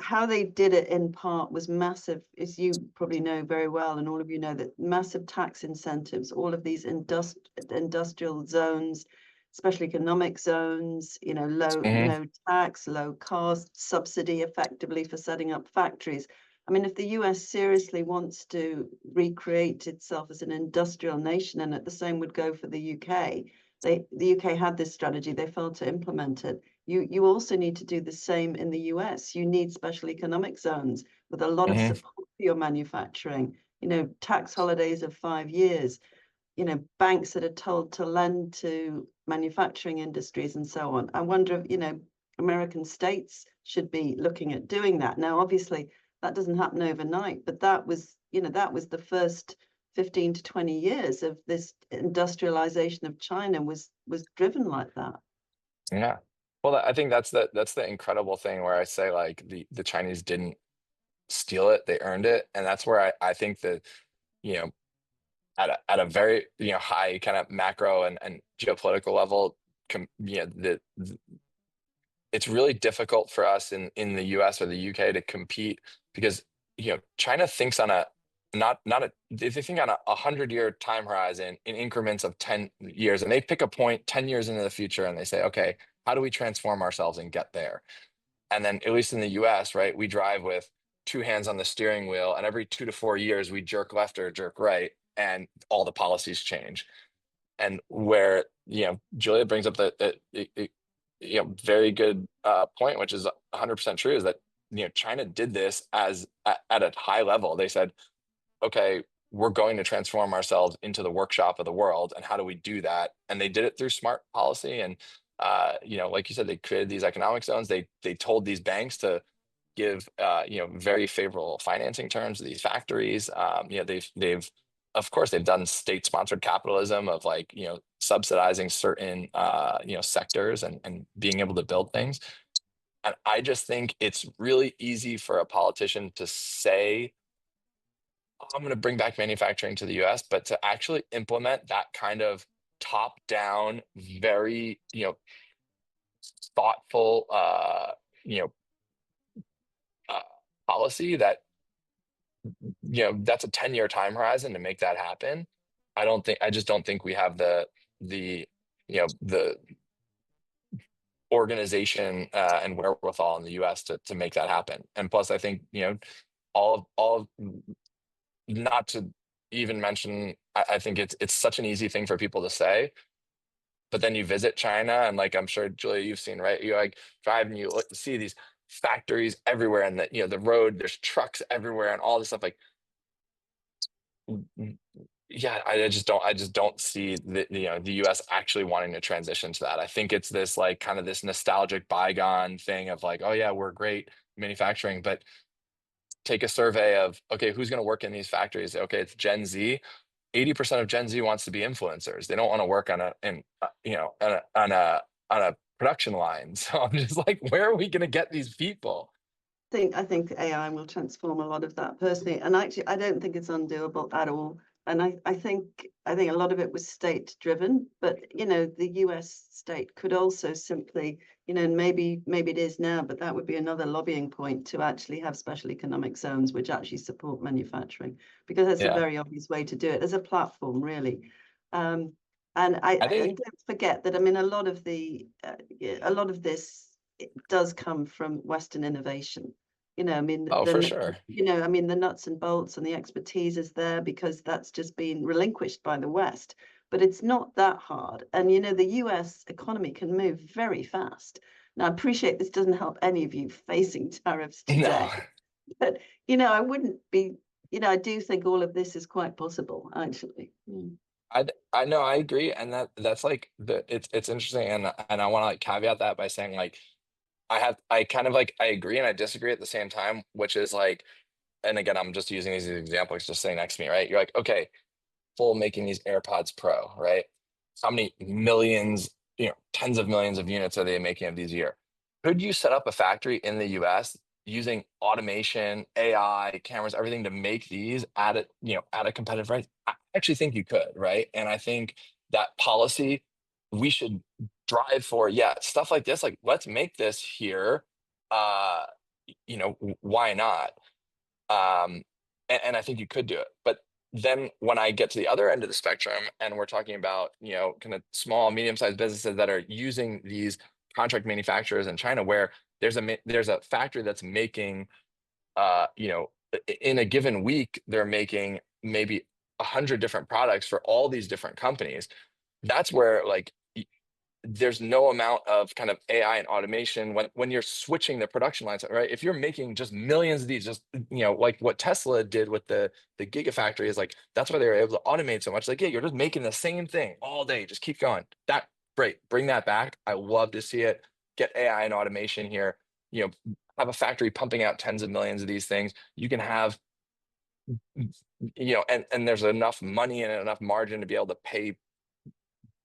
how they did it in part was massive, as you probably know very well, and all of you know, that massive tax incentives, all of these industrial zones, special economic zones, Mhm. no tax, low cost, subsidy effectively for setting up factories. I mean, if the US seriously wants to recreate itself as an industrial nation, and the same would go for the UK, the UK had this strategy, they failed to implement it. You also need to do the same in the US. You need special economic zones with a lot of Mhm. support for your manufacturing, tax holidays of 5 years, banks that are told to lend to manufacturing industries and so on. I wonder if, American states should be looking at doing that. Now, obviously, that doesn't happen overnight, but that was the first 15 to 20 years of this industrialization of China was driven like that. Yeah. Well, I think that's the incredible thing where I say like the Chinese didn't steal it, they earned it. And that's where I think that, you know, at a very, high kind of macro and geopolitical level, it's really difficult for us in the US or the UK to compete because China thinks on a not a they think on a 100-year time horizon in increments of 10 years, and they pick a point 10 years into the future and they say, okay, how do we transform ourselves and get there? And then at least in the US, right, we drive with two hands on the steering wheel, and every 2 to 4 years we jerk left or jerk right, and all the policies change. And where Julia brings up the very good point, which is 100% true, is that China did this at a high level. They said, okay, we're going to transform ourselves into the workshop of the world, and how do we do that? And they did it through smart policy, and like you said, they created these economic zones. They told these banks to give very favorable financing terms to these factories. They've of course they've done state-sponsored capitalism of like subsidizing certain sectors and being able to build things. And I just think it's really easy for a politician to say, "Oh, I'm going to bring back manufacturing to the US," but to actually implement that kind of top-down, very thoughtful you know uh, policy that that's a 10-year time horizon to make that happen. I just don't think we have the organization and wherewithal in the US to make that happen. And plus I think all not to even mention, I think it's such an easy thing for people to say, but then you visit China, and like I'm sure Julia you've seen, right, you like drive and you see these factories everywhere, and the road, there's trucks everywhere and all this stuff, like yeah, I just don't see the US actually wanting to transition to that. I think it's this like kind of this nostalgic bygone thing of like, oh yeah, we're great manufacturing, but take a survey of, okay, who's going to work in these factories? Okay, it's Gen Z. 80% of Gen Z wants to be influencers. They don't want to work on a production line. So I'm just like, where are we going to get these people? I think AI will transform a lot of that personally, and actually I don't think it's undoable at all. And I think a lot of it was state driven, but you know, the US state could also simply, you know, and maybe it is now, but that would be another lobbying point to actually have special economic zones which actually support manufacturing, because that's a Yeah. very obvious way to do it as a platform, really. And I I think don't forget that, I mean, a lot of this, it does come from Western innovation. You know, I mean, oh, for sure. you know, I mean, the nuts and bolts and the expertise is there because that's just been relinquished by the West. But it's not that hard. And, you know, the US economy can move very fast. Now, I appreciate this doesn't help any of you facing tariffs today. No. But, you know, I wouldn't be, you know, I do think all of this is quite possible, actually. I know, I agree, and that's like it's interesting, and I want to like caveat that by saying like I kind of like I agree and I disagree at the same time, which is like, and again, I'm just using these examples just sitting next to me, right? You're like, okay, full making these AirPods Pro, right? How many millions, tens of millions of units are they making of these a year? Could you set up a factory in the US using automation, AI, cameras, everything to make these at a competitive price? I actually think you could, right? And I think that policy we should drive for, yeah, stuff like this, like let's make this here. Uh, why not? And I think you could do it. But then when I get to the other end of the spectrum and we're talking about, kind of small, medium-sized businesses that are using these contract manufacturers in China, where there's a factory that's making, in a given week, they're making maybe 100 different products for all these different companies. That's where like there's no amount of kind of AI and automation when you're switching the production lines, right? If you're making just millions of these, just like what Tesla did with the Gigafactory, is like that's why they were able to automate so much. Like, yeah, you're just making the same thing all day, just keep going. That great, bring that back. I love to see it. Get AI and automation here. Have a factory pumping out tens of millions of these things. You can have, and there's enough money and enough margin to be able to pay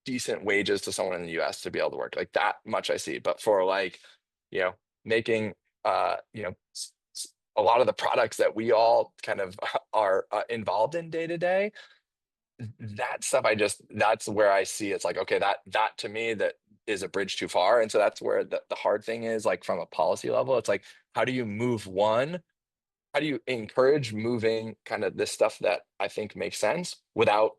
decent wages to someone in the US to be able to work. Like that much I see. But for like, making a lot of the products that we all kind of are involved in day to day, that stuff that's where I see it's like, okay, that to me that is a bridge too far. And so that's where the hard thing is, like from a policy level. It's like, how do you encourage moving kind of this stuff that I think makes sense without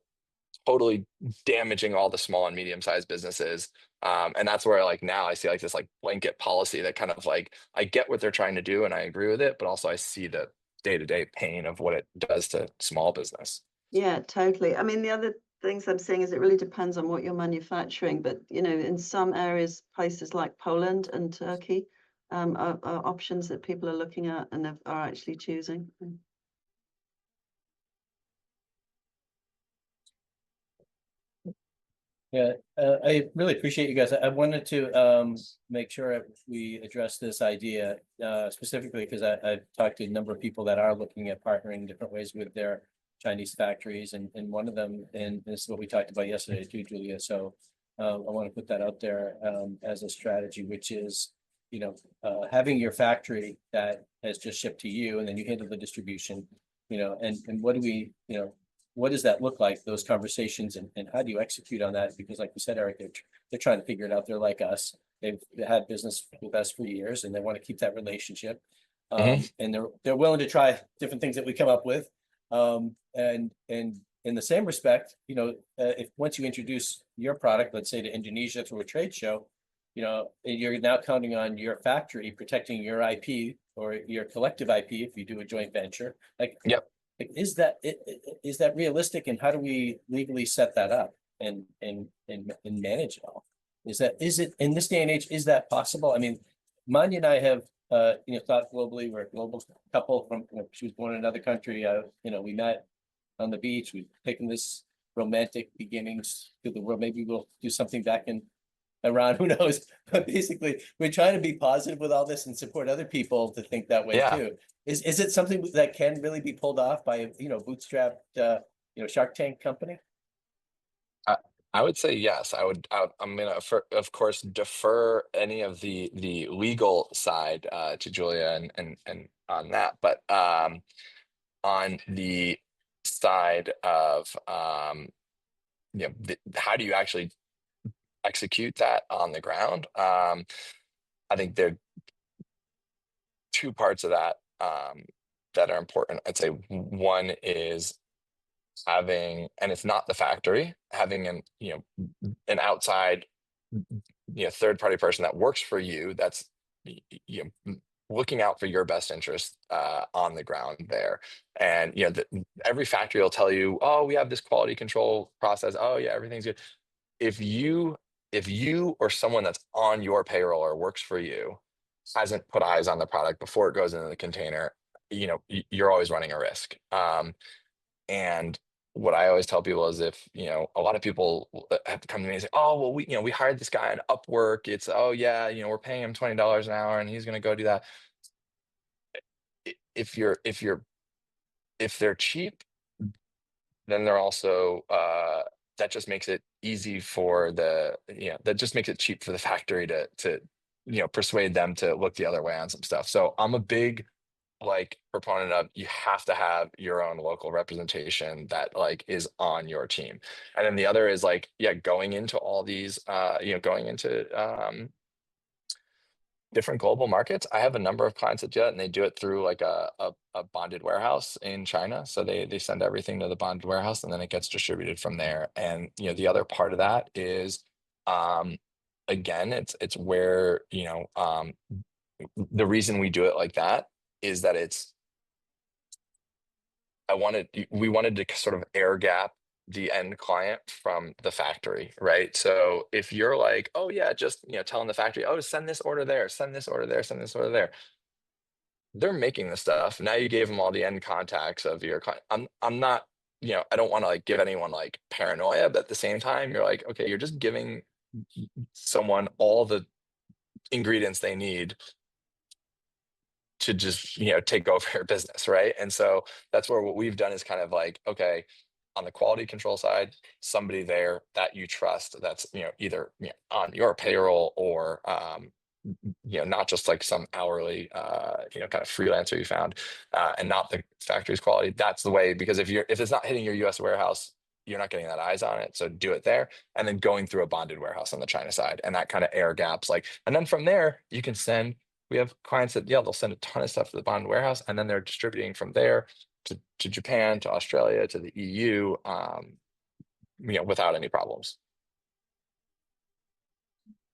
totally damaging all the small and medium-sized businesses. And that's where like now I see like this like blanket policy that kind of like, I get what they're trying to do and I agree with it, but also I see the day-to-day pain of what it does to small business. Yeah, totally. I mean, the other things I'm saying is it really depends on what you're manufacturing, but in some areas, places like Poland and Turkey are options that people are looking at and are actually choosing. Yeah, I really appreciate you guys. I wanted to make sure we address this idea specifically because I've talked to a number of people that are looking at partnering in different ways with their Chinese factories, and one of them, and this is what we talked about yesterday too, Julia. So I want to put that out there as a strategy, which is having your factory that has just shipped to you, and then you handle the distribution. And what do we what does that look like, those conversations, and how do you execute on that? Because like you said, Eric, they're trying to figure it out. They're like us. They've had business with us for years and they want to keep that relationship. And they're willing to try different things that we come up with. And in the same respect, if once you introduce your product, let's say to Indonesia through a trade show, you're now counting on your factory protecting your IP or your collective IP if you do a joint venture. Yep. Is that realistic, and how do we legally set that up and manage it all? Is it in this day and age, is that possible? I mean, Manya and I have thought globally. We're a global couple from she was born in another country. We met on the beach. We've taken this romantic beginnings to the world. Maybe we'll do something back in Iran, who knows? But basically, we're trying to be positive with all this and support other people to think that way too. Is it something that can really be pulled off by a bootstrapped Shark Tank company? I would say yes. I'm gonna of course defer any of the legal side to Julia and on that, but on the side of, how do you actually execute that on the ground? I think there are two parts of that that are important. I'd say one is having, and it's not the factory, having an outside, third party person that works for you, that's looking out for your best interest on the ground there. And every factory will tell you, oh, we have this quality control process, oh yeah, everything's good. If you or someone that's on your payroll or works for you hasn't put eyes on the product before it goes into the container, you're always running a risk. And what I always tell people is, if a lot of people have to come to me and say, oh well, we hired this guy on Upwork, it's, oh yeah, we're paying him $20 an hour and he's going to go do that. If they're cheap, then they're also that just makes it easy for that just makes it cheap for the factory to persuade them to look the other way on some stuff. So I'm a big proponent of, you have to have your own local representation that is on your team. And then the other is going into all these going into different global markets. I have a number of clients that do it, and they do it through a bonded warehouse in China. So they send everything to the bonded warehouse, and then it gets distributed from there. And the other part of that is, again, it's where the reason we do it like that is that we wanted to sort of air gap the end client from the factory, right? So if you're like, oh yeah, just telling the factory, oh, send this order there, send this order there, send this order there, they're making the stuff. Now you gave them all the end contacts of your client. I'm not, I don't want to give anyone paranoia, but at the same time, you're like, okay, you're just giving someone all the ingredients they need to just take over your business, right? And so that's where what we've done is kind of okay, on the quality control side, somebody there that you trust, that's either on your payroll or not just some hourly kind of freelancer you found, and not the factory's quality. That's the way, because if it's not hitting your US warehouse, you're not getting that eyes on it. So do it there, and then going through a bonded warehouse on the China side, and that kind of air gaps and then from there you can send. We have clients that, they'll send a ton of stuff to the bonded warehouse, and then they're distributing from there to Japan, to Australia, to the EU, without any problems.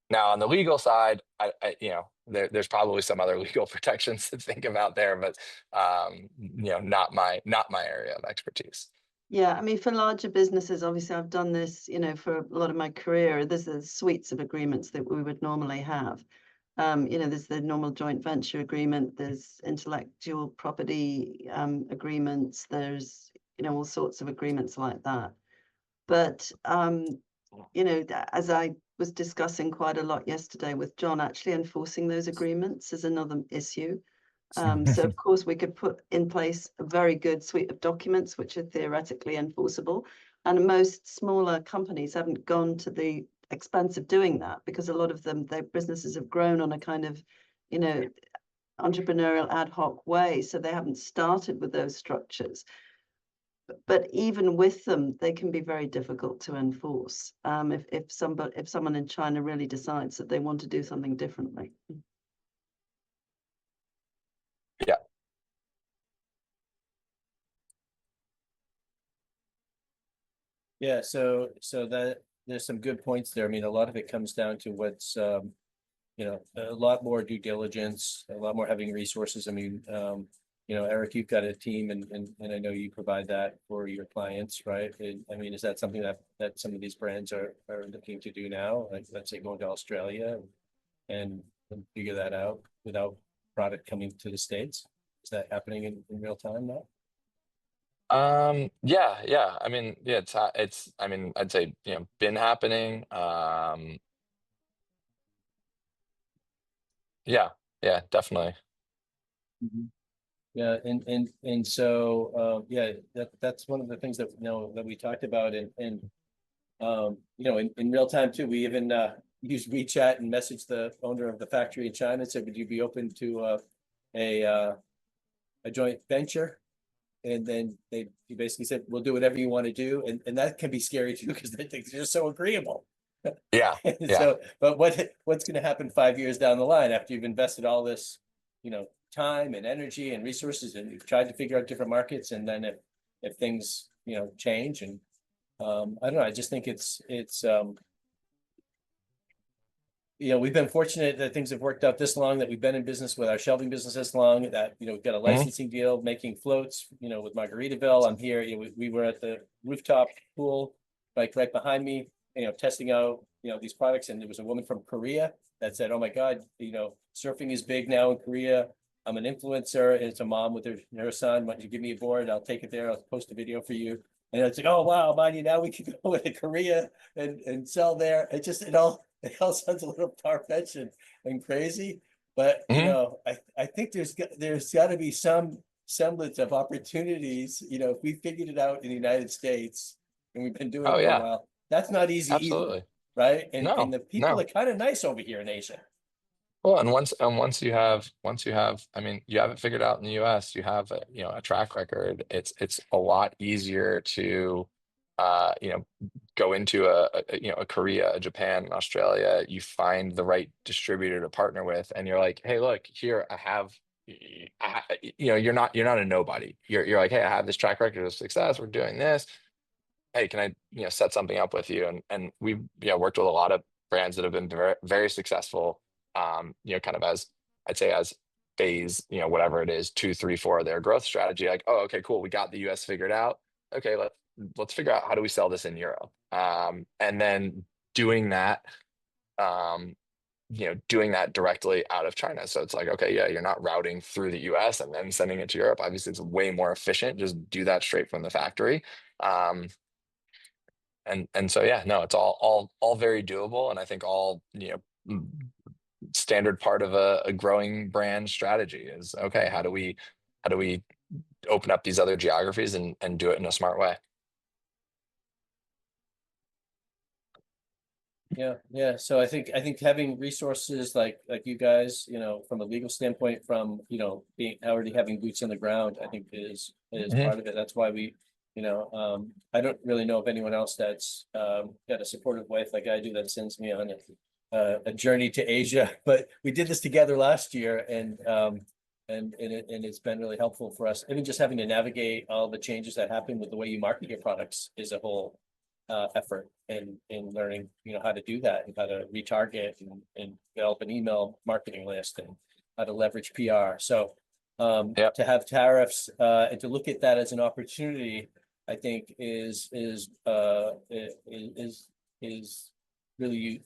Now, on the legal side, there's probably some other legal protections to think about there, but not my area of expertise. Yeah, I mean, for larger businesses, obviously, I've done this, for a lot of my career. There's the suites of agreements that we would normally have. There's the normal joint venture agreement, there's intellectual property agreements, there's, all sorts of agreements like that. But, as I was discussing quite a lot yesterday with John, actually enforcing those agreements is another issue. So of course we could put in place a very good suite of documents which are theoretically enforceable, and most smaller companies haven't gone to the expense of doing that, because a lot of them, their businesses have grown on a kind of entrepreneurial ad hoc way, so they haven't started with those structures. But even with them, they can be very difficult to enforce if someone in China really decides that they want to do something differently. Yeah. Yeah, so that there's some good points there. I mean, a lot of it comes down to what's a lot more due diligence, a lot more having resources. I mean, Eric, you've got a team, and I know you provide that for your clients, right? I mean, is that something that some of these brands are looking to do now? Like, let's say, going to Australia and figure that out without product coming to the States? Is that happening in real time now? Yeah. I mean, yeah, it's I mean, I'd say, been happening. Yeah, definitely. Yeah, and so yeah, that's one of the things that that we talked about, and in real time too. We even used WeChat and messaged the owner of the factory in China and said, would you be open to a joint venture? and then he basically said, we'll do whatever you want to do. And that can be scary too, because they think they're so agreeable. Yeah. Yeah. So, but what's going to happen 5 years down the line after you've invested all this, time and energy and resources, and you've tried to figure out different markets, and then if things, change, and I don't know, I just think it's we've been fortunate that things have worked out this long, that we've been in business with our shelving business this long, that, we've got a licensing deal, making floats, with Margaritaville. I'm here, we were at the rooftop pool, like right behind me, testing out, these products. And there was a woman from Korea that said, oh my God, surfing is big now in Korea. I'm an influencer, and it's a mom with her son. Why don't you give me a board? I'll take it there. I'll post a video for you. And it's like, oh wow, Monty, now we can go to Korea and sell there. It all sounds a little far-fetched and crazy, but I think there's got to be some semblance of opportunities. If we figured it out in the United States, and we've been doing it for a while, that's not easy either, Absolutely. right? And No, the people no. are kind of nice over here in Asia. Well, and once you have, I mean, you have it figured out in the US, you have a track record. It's a lot easier to go into a Korea, a Japan, an Australia. You find the right distributor to partner with, and you're like, hey, look, here I have, you're not a nobody. You're like, hey, I have this track record of success. We're doing this. Hey, can I set something up with you? And we've worked with a lot of brands that have been very, very successful. Kind of as I'd say as phase, whatever it is, 2, 3, 4 of their growth strategy. Like, oh, okay, cool, we got the US figured out. Okay, let's figure out how do we sell this in Europe. And then doing that, doing that directly out of China. So it's like, okay, yeah, you're not routing through the US and then sending it to Europe. Obviously, it's way more efficient. Just do that straight from the factory. And so yeah, no, it's all very doable, and I think all standard part of a growing brand strategy is, okay, how do we open up these other geographies and do it in a smart way. Yeah. So I think having resources like you guys, from a legal standpoint, from being already having boots on the ground, I think is part of it. That's why we, I don't really know of anyone else that's got a supportive wife like I do that sends me on a journey to Asia. But we did this together last year, and it's been really helpful for us. Even just having to navigate all the changes that happen with the way you market your products is a whole effort in learning, how to do that, and how to retarget and develop an email marketing list, and how to leverage PR. So to have tariffs and to look at that as an opportunity, I think is really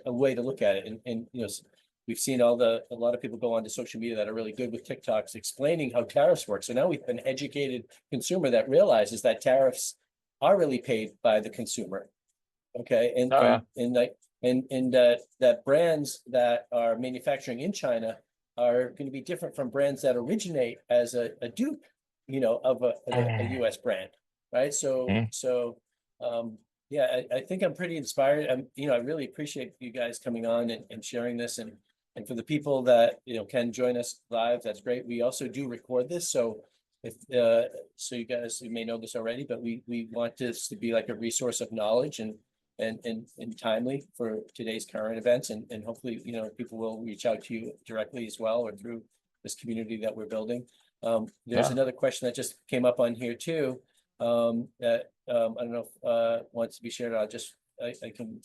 a way to look at it. And we've seen a lot of people go onto social media that are really good with TikToks explaining how tariffs work. So now we've an educated consumer that realizes that tariffs are really paid by the consumer. Okay. And that brands that are manufacturing in China are going to be different from brands that originate as a dupe, of a US brand. Right. So yeah, I think I'm pretty inspired. I really appreciate you guys coming on and sharing this, and for the people that can join us live, that's great. We also do record this, so if so you guys, you may know this already, but we want this to be like a resource of knowledge and timely for today's current events, and hopefully people will reach out to you directly as well, or through this community that we're building. There's another question that just came up on here too, that I don't know if wants to be shared. I can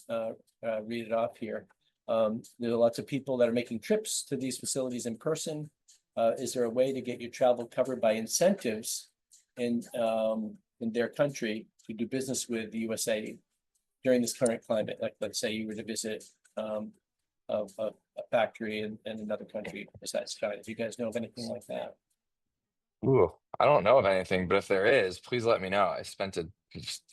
read it off here. There are lots of people that are making trips to these facilities in person. Is there a way to get your travel covered by incentives in their country to do business with the USA during this current climate? Like, let's say you were to visit a factory in another country besides China. Do you guys know of anything like that? Ooh, I don't know of anything, but if there is, please let me know. I spent a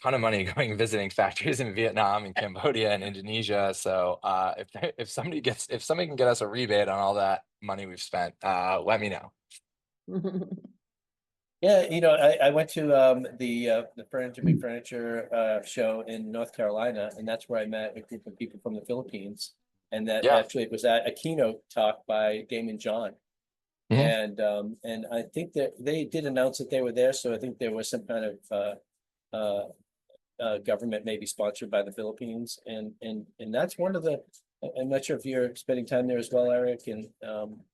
ton of money going visiting factories in Vietnam and Cambodia and Indonesia. So if somebody can get us a rebate on all that money we've spent, let me know. Yeah, I went to the Big Furniture show in North Carolina, and that's where I met a group of people from the Philippines. And that actually it was at a keynote talk by Damon John. Mhm. And I think that they did announce that they were there, so I think there was some kind of government maybe sponsored by the Philippines, and that's one of the. I'm not sure if you're spending time there as well, Eric, and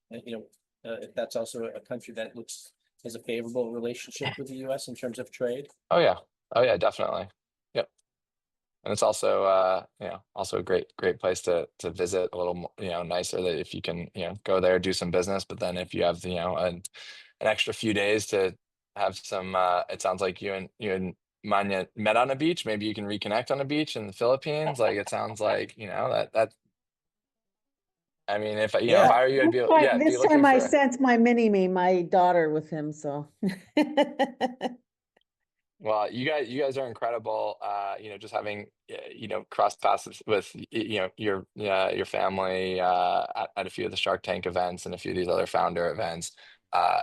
if that's also a country that looks has a favorable relationship with the U.S. in terms of trade. Oh yeah. Oh yeah, definitely. Yep. And it's also also a great place to visit, a little nicer, that if you can go there, do some business, but then if you have an extra few days to have some it sounds like you and Manya met on a beach, maybe you can reconnect on a beach in the Philippines. Like it sounds like that I mean, if Yeah. I were you, I'd be This looking time I for. sent my mini-me, my daughter with him, so. Well, you guys are incredible. Just having crossed paths with your family at a few of the Shark Tank events and a few of these other founder events. I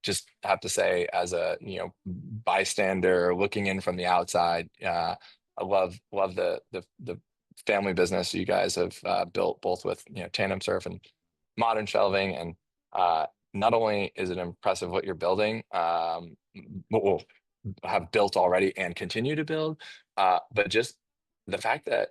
just have to say, as a bystander looking in from the outside, I love the family business you guys have built, both with tandem surf and modern shelving, and not only is it impressive what you're building, well, have built already and continue to build, but just the fact that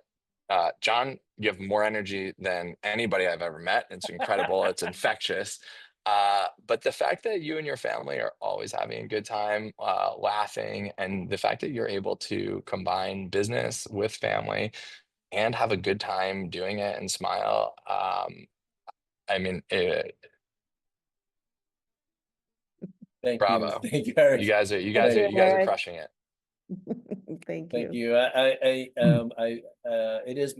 John, you have more energy than anybody I've ever met. It's incredible. It's infectious. But the fact that you and your family are always having a good time, laughing, and the fact that you're able to combine business with family and have a good time doing it and smile. I mean, Thank you, bravo. thank you, Eric. You guys are you guys Thank are you, you guys are Eric. crushing it. Thank Thank you. you. It is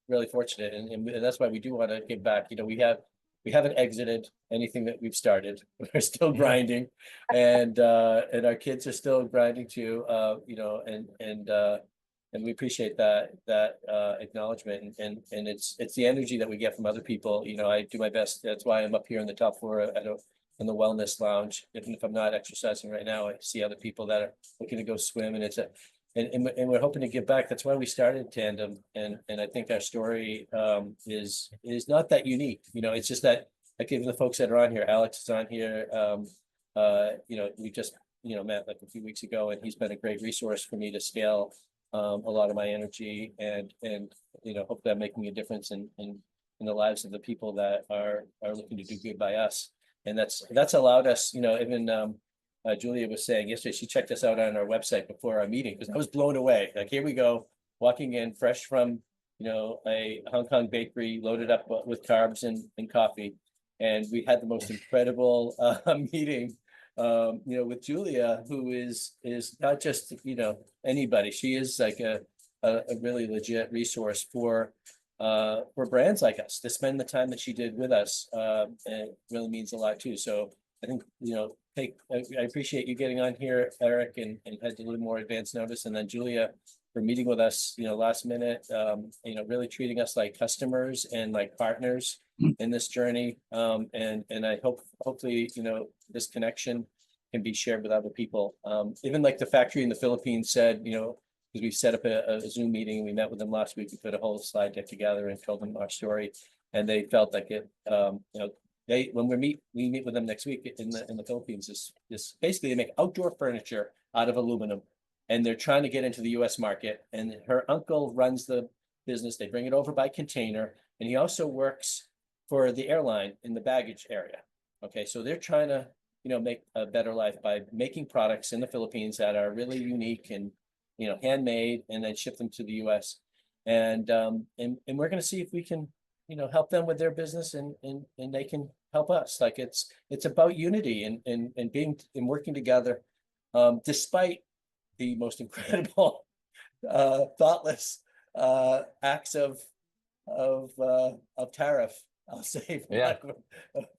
really fortunate, and that's why we do want to give back. We haven't exited anything that we've started. We're still grinding, and our kids are still grinding too. And we appreciate that acknowledgement, and it's the energy that we get from other people. I do my best. That's why I'm up here on the top floor in the wellness lounge. Even if I'm not exercising right now, I see other people that are looking to go swim, and and we're hoping to give back. That's why we started Tandem, and I think our story is not that unique. It's just that, like, even the folks that are on here, Alex is on here. We just met like a few weeks ago, and he's been a great resource for me to scale a lot of my energy, and hopefully I'm making a difference in the lives of the people that are looking to do good by us. And that's allowed us, even Julia was saying yesterday, she checked us out on our website before our meeting, because I was blown away. Like, here we go, walking in fresh from, a Hong Kong bakery, loaded up with carbs and coffee. And we had the most incredible meeting, with Julia, who is not just, anybody. She is like a really legit resource for brands like us to spend the time that she did with us. And it really means a lot too. So I think, I appreciate you getting on here, Eric, and had a little more advance notice. And then Julia for meeting with us, last minute, really treating us like customers and like partners in this journey. And I hopefully, this connection can be shared with other people. Even like the factory in the Philippines said, because we set up a Zoom meeting, we met with them last week, we put a whole slide deck together and told them our story. And they felt like it, when we meet with them next week in the Philippines, this basically they make outdoor furniture out of aluminum, and they're trying to get into the US market. And her uncle runs the business. They bring it over by container, and he also works for the airline in the baggage area. Okay, so they're trying to, make a better life by making products in the Philippines that are really unique and, handmade, and then ship them to the US. And we're going to see if we can, help them with their business, and they can help us. Like, it's about unity and being and working together, despite the most incredible, thoughtless acts of Tariff. I'll say, Yeah.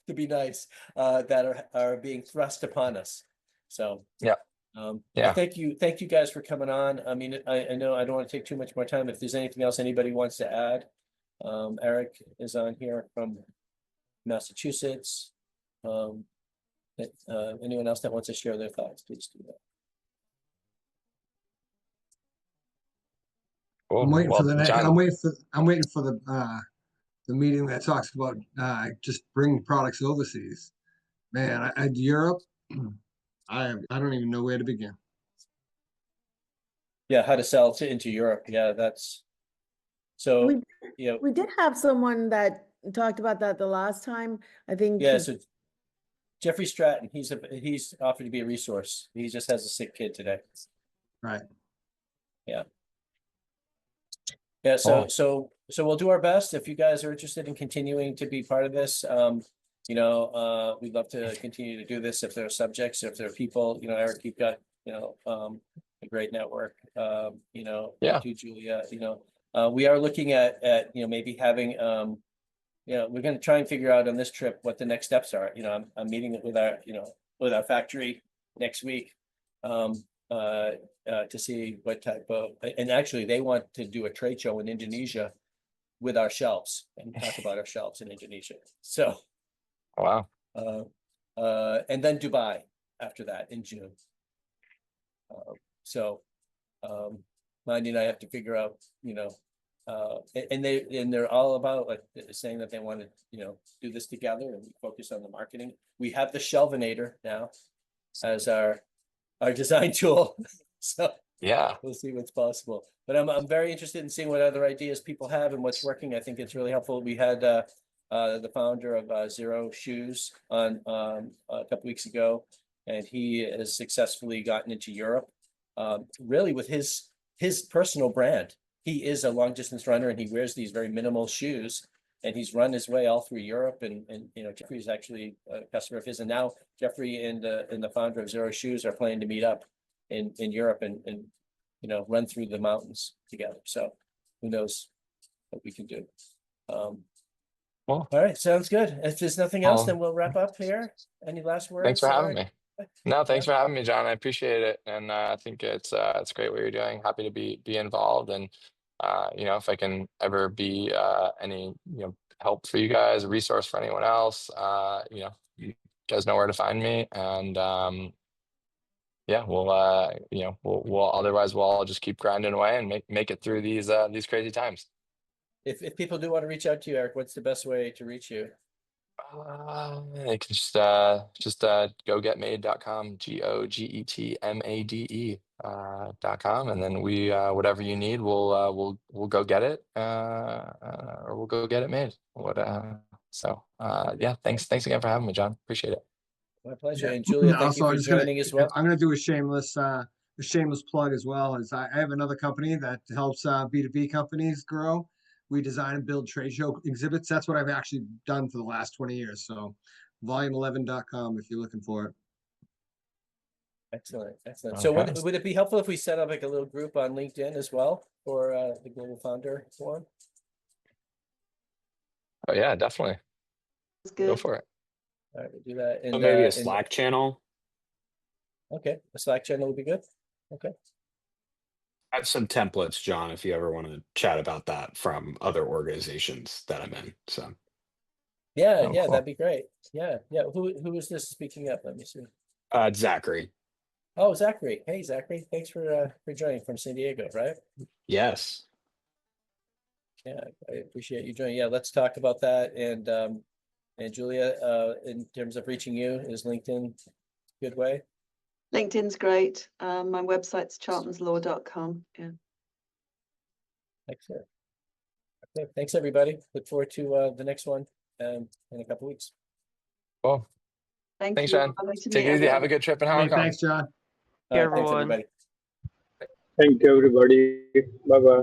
to be nice, that are being thrust upon us. So Yeah. well, thank you guys for coming on. I mean, I know I don't want to take too much more time. If there's anything else anybody wants to add, Eric is on here from Massachusetts. Anyone else that wants to share their thoughts, please do that. Cool. I'm waiting for Well, the next, John, I'm waiting for the the meeting that talks about just bringing products overseas. Man, Europe, I don't even know where to begin. Yeah, how to sell into Europe. Yeah, that's so. We- You know, We did have someone that talked about that the last time. I think. yeah. So Jeffrey Stratton, he's offered to be a resource. He just has a sick kid today. Right. Yeah. Yeah. So we'll do our best. If you guys are interested in continuing to be part of this, we'd love to continue to do this. If there are subjects, if there are people, Eric, you've got, a great network. Yeah. To Julia, we are looking at maybe having, we're going to try and figure out on this trip what the next steps are. I'm meeting with our factory next week, to see what type of, and actually they want to do a trade show in Indonesia with our shelves and talk about our shelves in Indonesia. So, Wow. and then Dubai after that in June. Mandy and I have to figure out, and they're all about like saying that they want to, do this together and focus on the marketing. We have the Shelvinator now as our design tool. So Yeah. we'll see what's possible. But I'm very interested in seeing what other ideas people have and what's working. I think it's really helpful. We had the founder of Zero Shoes on a couple weeks ago, and he has successfully gotten into Europe, really with his personal brand. He is a long distance runner and he wears these very minimal shoes, and he's run his way all through Europe. And Jeffrey is actually a customer of his, and now Jeffrey and the founder of Zero Shoes are planning to meet up in Europe and run through the mountains together. So who knows what we can do. Well, All right, sounds good. If there's nothing else, Well, then we'll wrap up here. Any last words? thanks for having Eric? me. No, thanks for having me, John. I appreciate it, and I think it's great what you're doing. Happy to be involved, and if I can ever be any help for you guys, a resource for anyone else, you guys know where to find me, and yeah, we'll otherwise we'll all just keep grinding away and make it through these crazy times. If people do want to reach out to you, Eric, what's the best way to reach you? They can just gogetmade.com, GOGETMADE.com, and then we whatever you need, we'll go get it, or we'll go get it made. Yeah, thanks again for having me, John. Appreciate it. My pleasure. Yeah. And Julia, thank Also, you I'm for just gonna- joining as well. I'm going to do a shameless plug as well. As I have another company that helps B2B companies grow. We design and build trade show exhibits. That's what I've actually done for the last 20 years. So volume11.com if you're looking for it. Excellent. So Okay. would it be helpful if we set up like a little group on LinkedIn as well for the Global Founder Forum? Oh yeah, definitely. That's Go good. for it. All right, we'll do that. So And maybe a and- Slack channel. Okay, a Slack channel would be good. Okay. I have some templates, John, if you ever want to chat about that from other organizations that I'm in. So Yeah, Oh, yeah, cool. that'd be great. Yeah. Who is this speaking up? Let me see. Zachary. Oh, Zachary. Hey, Zachary. Thanks for joining from San Diego, right? Yes. Yeah, I appreciate you joining. Yeah, let's talk about that. And Julia, in terms of reaching you, is LinkedIn a good way? LinkedIn's great. My website's charltonslaw.com. Yeah. Excellent. Okay, thanks, everybody. Look forward to the next one in a couple weeks. Cool. Thank Thanks, you. John. Lovely to Take meet it easy. Have everyone. a good trip in Hey, Hong Kong. thanks, John. All right, thanks, everyone. everybody. Thank you, everybody. Bye bye.